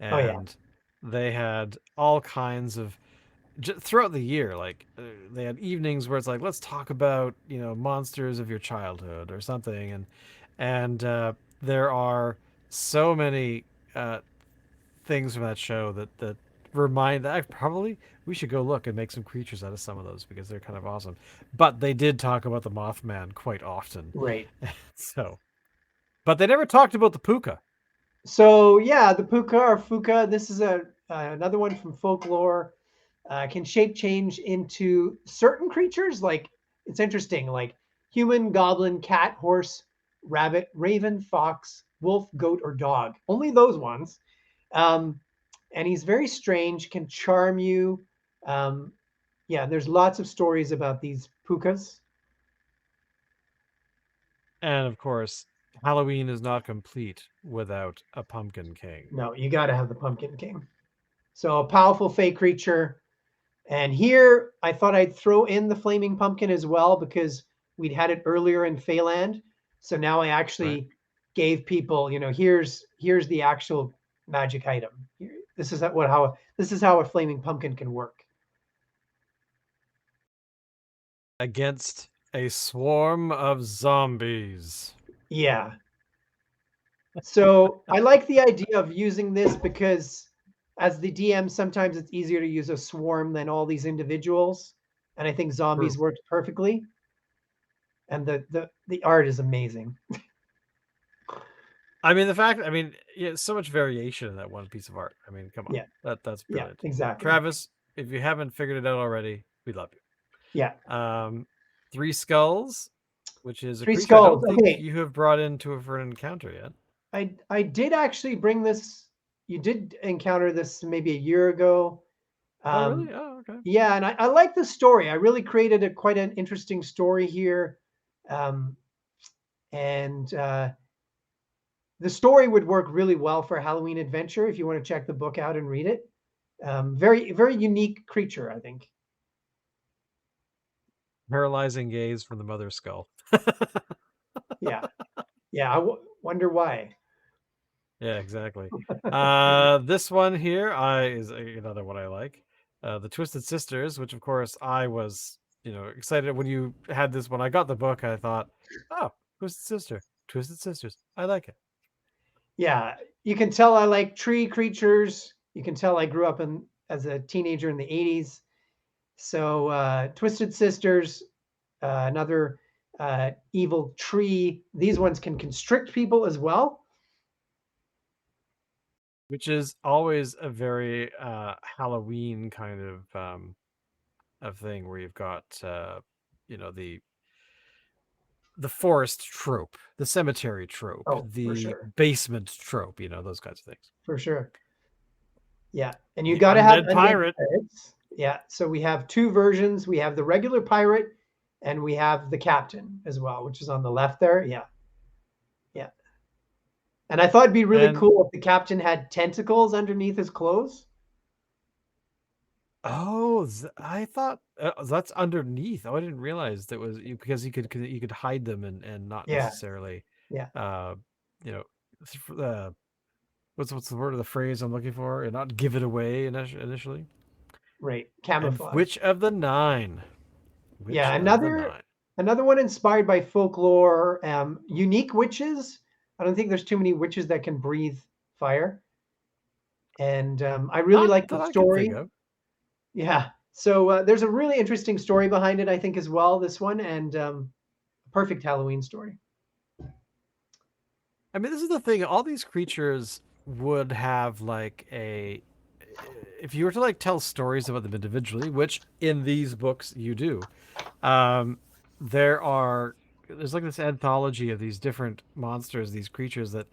Speaker 2: Oh yeah,
Speaker 1: and they had all kinds of throughout the year. Like they had evenings where it's like, let's talk about monsters of your childhood or something, and there are so many uh, things from that show that remind that I probably we should go look and make some creatures out of some of those because they're kind of awesome. But they did talk about the Mothman quite often,
Speaker 2: right.
Speaker 1: so but they never talked about the puka.
Speaker 2: So yeah, the puka or fuka. This is a another one from folklore. Can shape change into certain creatures. Like it's interesting, like human, goblin, cat, horse, rabbit, raven, fox, wolf, goat, or dog. Only those ones. Um, and he's very strange, can charm you. Um, yeah, there's lots of stories about these pukas.
Speaker 1: And of course, Halloween is not complete without a pumpkin king.
Speaker 2: No, you got to have the pumpkin king. So a powerful fey creature. And here I thought I'd throw in the flaming pumpkin as well because we'd had it earlier in Feyland. So now I
Speaker 1: Right.
Speaker 2: actually gave people, here's the actual magic item. This is how a flaming pumpkin can work.
Speaker 1: Against a swarm of zombies.
Speaker 2: Yeah. So I like the idea of using this because as the DM, sometimes it's easier to use a swarm than all these individuals. And I think zombies
Speaker 1: True.
Speaker 2: worked perfectly. And the art is amazing.
Speaker 1: I mean, the fact, I mean, yeah, so much variation in that one piece of art. I mean, come on,
Speaker 2: Yeah,
Speaker 1: that's
Speaker 2: yeah,
Speaker 1: brilliant.
Speaker 2: exactly.
Speaker 1: Travis, if you haven't figured it out already, we love
Speaker 2: Yeah.
Speaker 1: you. Three Skulls, which is a
Speaker 2: Three
Speaker 1: creature I
Speaker 2: skulls.
Speaker 1: don't think
Speaker 2: Okay.
Speaker 1: you have brought into for an encounter yet.
Speaker 2: I did actually bring this. You did encounter this maybe a year ago.
Speaker 1: Oh, really?
Speaker 2: Um,
Speaker 1: Oh, okay.
Speaker 2: yeah, and I like the story. I really created a quite an interesting story here. Um, and the story would work really well for a Halloween adventure if you want to check the book out and read it. Very, very unique creature, I think.
Speaker 1: Paralyzing gaze from the mother's skull.
Speaker 2: Yeah, yeah. Wonder why.
Speaker 1: Yeah, exactly. This one here, is another one I like. The Twisted Sisters, which of course I was, excited when you had this. When I got the book, I thought, oh, Twisted Sisters. I like it.
Speaker 2: Yeah, you can tell I like tree creatures. You can tell I grew up in as a teenager in the '80s. So Twisted Sisters, another evil tree. These ones can constrict people as well.
Speaker 1: Which is always a very Halloween kind of thing where you've got the forest trope, the cemetery trope,
Speaker 2: Oh, for
Speaker 1: the
Speaker 2: sure,
Speaker 1: basement trope, those kinds of things.
Speaker 2: for sure. Yeah, and you
Speaker 1: The
Speaker 2: got to have
Speaker 1: undead
Speaker 2: undead
Speaker 1: pirate,
Speaker 2: pirates. Yeah, so we have two versions. We have the regular pirate, and we have the captain as well, which is on the left there. Yeah, yeah. And I thought it'd be really
Speaker 1: and
Speaker 2: cool if the captain had tentacles underneath his clothes.
Speaker 1: oh, I thought that's underneath. Oh, I didn't realize that was because you could hide them and not
Speaker 2: Yeah,
Speaker 1: necessarily,
Speaker 2: yeah,
Speaker 1: uh, you know, uh, what's the word of the phrase I'm looking for, and not give it away initially.
Speaker 2: right.
Speaker 1: And
Speaker 2: Camouflage.
Speaker 1: which of the nine? Which
Speaker 2: Yeah,
Speaker 1: of the
Speaker 2: another
Speaker 1: nine?
Speaker 2: another one inspired by folklore. Unique witches. I don't think there's too many witches that can breathe fire, and I really
Speaker 1: Not
Speaker 2: like the
Speaker 1: that I can think
Speaker 2: story.
Speaker 1: of.
Speaker 2: Yeah, so there's a really interesting story behind it, I think, as well. This one and perfect Halloween story.
Speaker 1: I mean, this is the thing. All these creatures would have like if you were to like tell stories about them individually, which in these books you do, um, there are there's like this anthology of these different monsters, these creatures that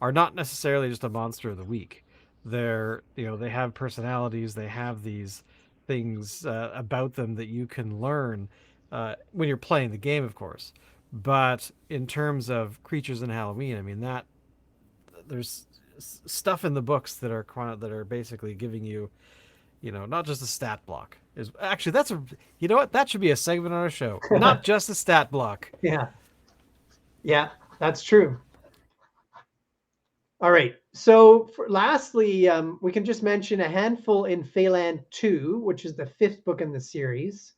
Speaker 1: are not necessarily just a monster of the week. They have personalities, they have these things about them that you can learn when you're playing the game, of course. But in terms of creatures in Halloween, I mean that there's stuff in the books that are basically giving you, not just a stat block. Is actually that's a you know what that should be a segment on our show. Not just a stat block.
Speaker 2: Yeah, yeah, that's true. All right. So, lastly, we can just mention a handful in Phaland 2, which is the fifth book in the series.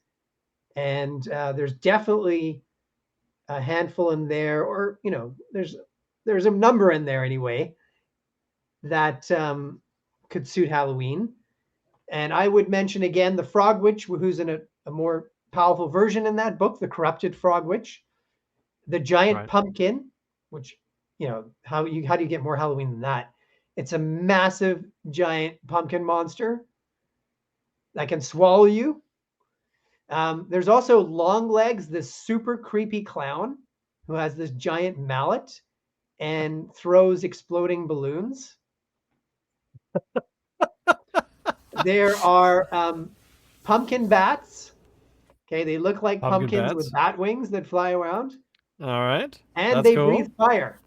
Speaker 2: And there's definitely a handful in there, or, there's a number in there anyway that could suit Halloween. And I would mention again the Frog Witch, who's in a more powerful version in that book, the Corrupted Frog Witch, the Giant
Speaker 1: Right.
Speaker 2: Pumpkin, which how do you get more Halloween than that? It's a massive giant pumpkin monster that can swallow you. There's also Longlegs, this super creepy clown who has this giant mallet and throws exploding balloons. There are pumpkin bats. Okay, they look like
Speaker 1: Pumpkin
Speaker 2: pumpkins with
Speaker 1: bats.
Speaker 2: bat wings that fly around,
Speaker 1: All right.
Speaker 2: and
Speaker 1: That's
Speaker 2: they breathe
Speaker 1: cool.
Speaker 2: fire.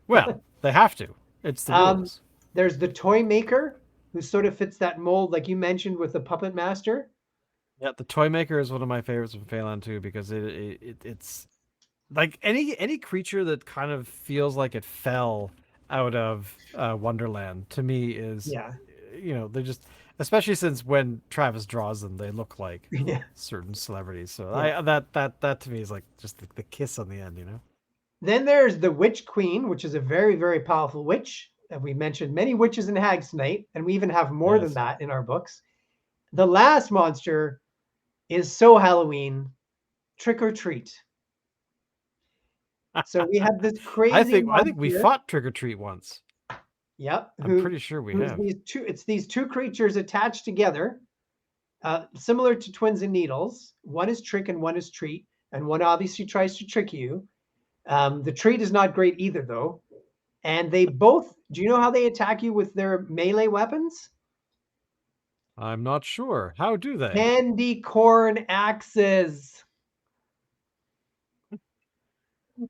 Speaker 1: Well, they have to. It's the
Speaker 2: Um,
Speaker 1: rules.
Speaker 2: there's the toy maker, who sort of fits that mold, like you mentioned with the puppet master.
Speaker 1: Yeah, the toy maker is one of my favorites from Phelan too because it's like any creature that kind of feels like it fell out of Wonderland to me is,
Speaker 2: Yeah,
Speaker 1: they're just, especially since when Travis draws them, they look like
Speaker 2: yeah,
Speaker 1: certain celebrities. So
Speaker 2: yeah.
Speaker 1: I that to me is like just the kiss on the end.
Speaker 2: Then there's the Witch Queen, which is a very, very powerful witch. we mentioned many witches and hags tonight, and we even have more than
Speaker 1: Yes.
Speaker 2: that in our books. The last monster is so Halloween, trick or treat. So we have this crazy
Speaker 1: I think we
Speaker 2: monster.
Speaker 1: fought Trick or Treat once.
Speaker 2: Yep,
Speaker 1: I'm pretty sure we
Speaker 2: who's
Speaker 1: have.
Speaker 2: these two? It's these two creatures attached together, similar to twins and needles. One is trick and one is treat, and one obviously tries to trick you. The treat is not great either, though. And they both. Do you know how they attack you with their melee weapons?
Speaker 1: I'm not sure. How do they?
Speaker 2: Candy corn axes.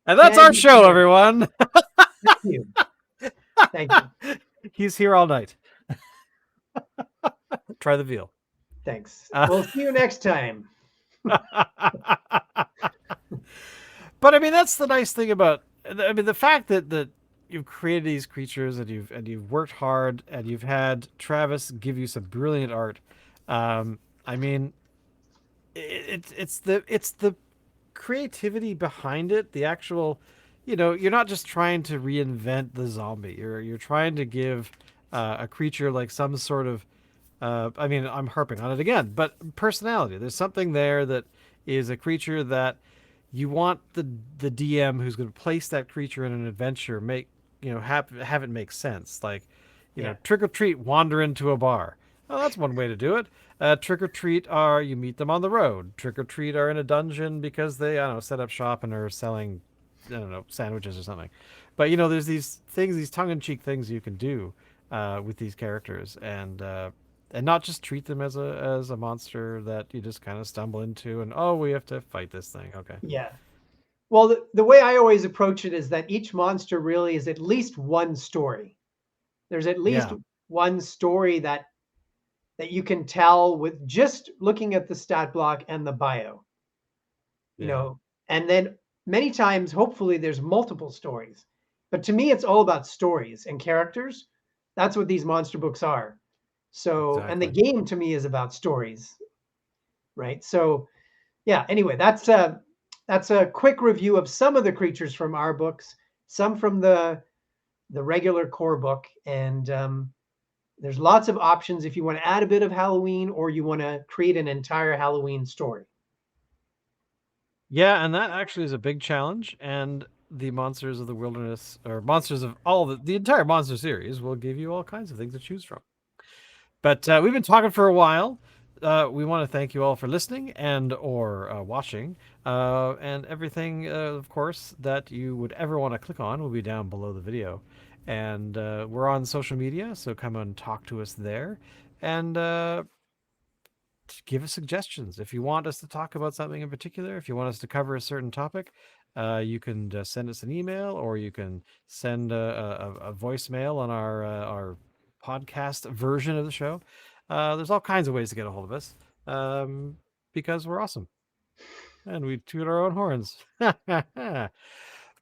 Speaker 1: And that's our
Speaker 2: Candy
Speaker 1: show,
Speaker 2: corn.
Speaker 1: everyone.
Speaker 2: Thank you. Thank you.
Speaker 1: He's here all night. Try the veal.
Speaker 2: Thanks.
Speaker 1: Uh,
Speaker 2: We'll see you next time.
Speaker 1: but I mean, that's the nice thing about. I mean, the fact that you've created these creatures and you've worked hard and you've had Travis give you some brilliant art. I mean, it's the creativity behind it. The actual, you're not just trying to reinvent the zombie. You're trying to give a creature like some sort of I mean, I'm harping on it again, but personality. There's something there that is a creature that you want the DM who's going to place that creature in an adventure make have it make sense. Like,
Speaker 2: Yeah.
Speaker 1: trick or treat, wander into a bar. Oh, that's one way to do it. Trick or treat are you meet them on the road. Trick or treat are in a dungeon because they I don't know set up shop and are selling I don't know sandwiches or something. But there's these things, these tongue in cheek things you can do with these characters, and not just treat them as a monster that you just kind of stumble into and oh we have to fight this thing. Okay.
Speaker 2: Yeah. Well, the way I always approach it is that each monster really is at least one story. There's at least
Speaker 1: Yeah.
Speaker 2: one story that you can tell with just looking at the stat block and the bio, you
Speaker 1: Yeah.
Speaker 2: know. And then many times, hopefully, there's multiple stories. But to me, it's all about stories and characters. That's what these monster books are. So, and the
Speaker 1: Exactly.
Speaker 2: game to me is about stories, right? So, yeah. Anyway, that's a quick review of some of the creatures from our books, some from the regular core book, and there's lots of options if you want to add a bit of Halloween or you want to create an entire Halloween story.
Speaker 1: Yeah, and that actually is a big challenge. And the monsters of the wilderness, or monsters of all the entire monster series, will give you all kinds of things to choose from. But we've been talking for a while. We want to thank you all for listening and or watching, and everything, of course, that you would ever want to click on will be down below the video. And we're on social media, so come and talk to us there. And give us suggestions. If you want us to talk about something in particular, if you want us to cover a certain topic, you can send us an email or you can send a voicemail on our podcast version of the show. There's all kinds of ways to get a hold of us because we're awesome and we toot our own horns.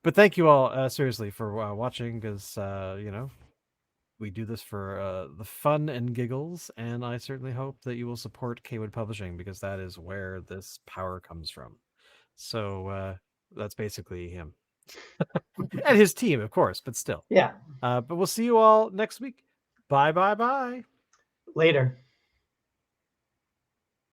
Speaker 1: But thank you all seriously for watching because, we do this for the fun and giggles, and I certainly hope that you will support Cawood Publishing because that is where this power comes from. So that's basically him and his team, of course, but still.
Speaker 2: Yeah.
Speaker 1: But we'll see you all next week. Bye, bye, bye.
Speaker 2: Later.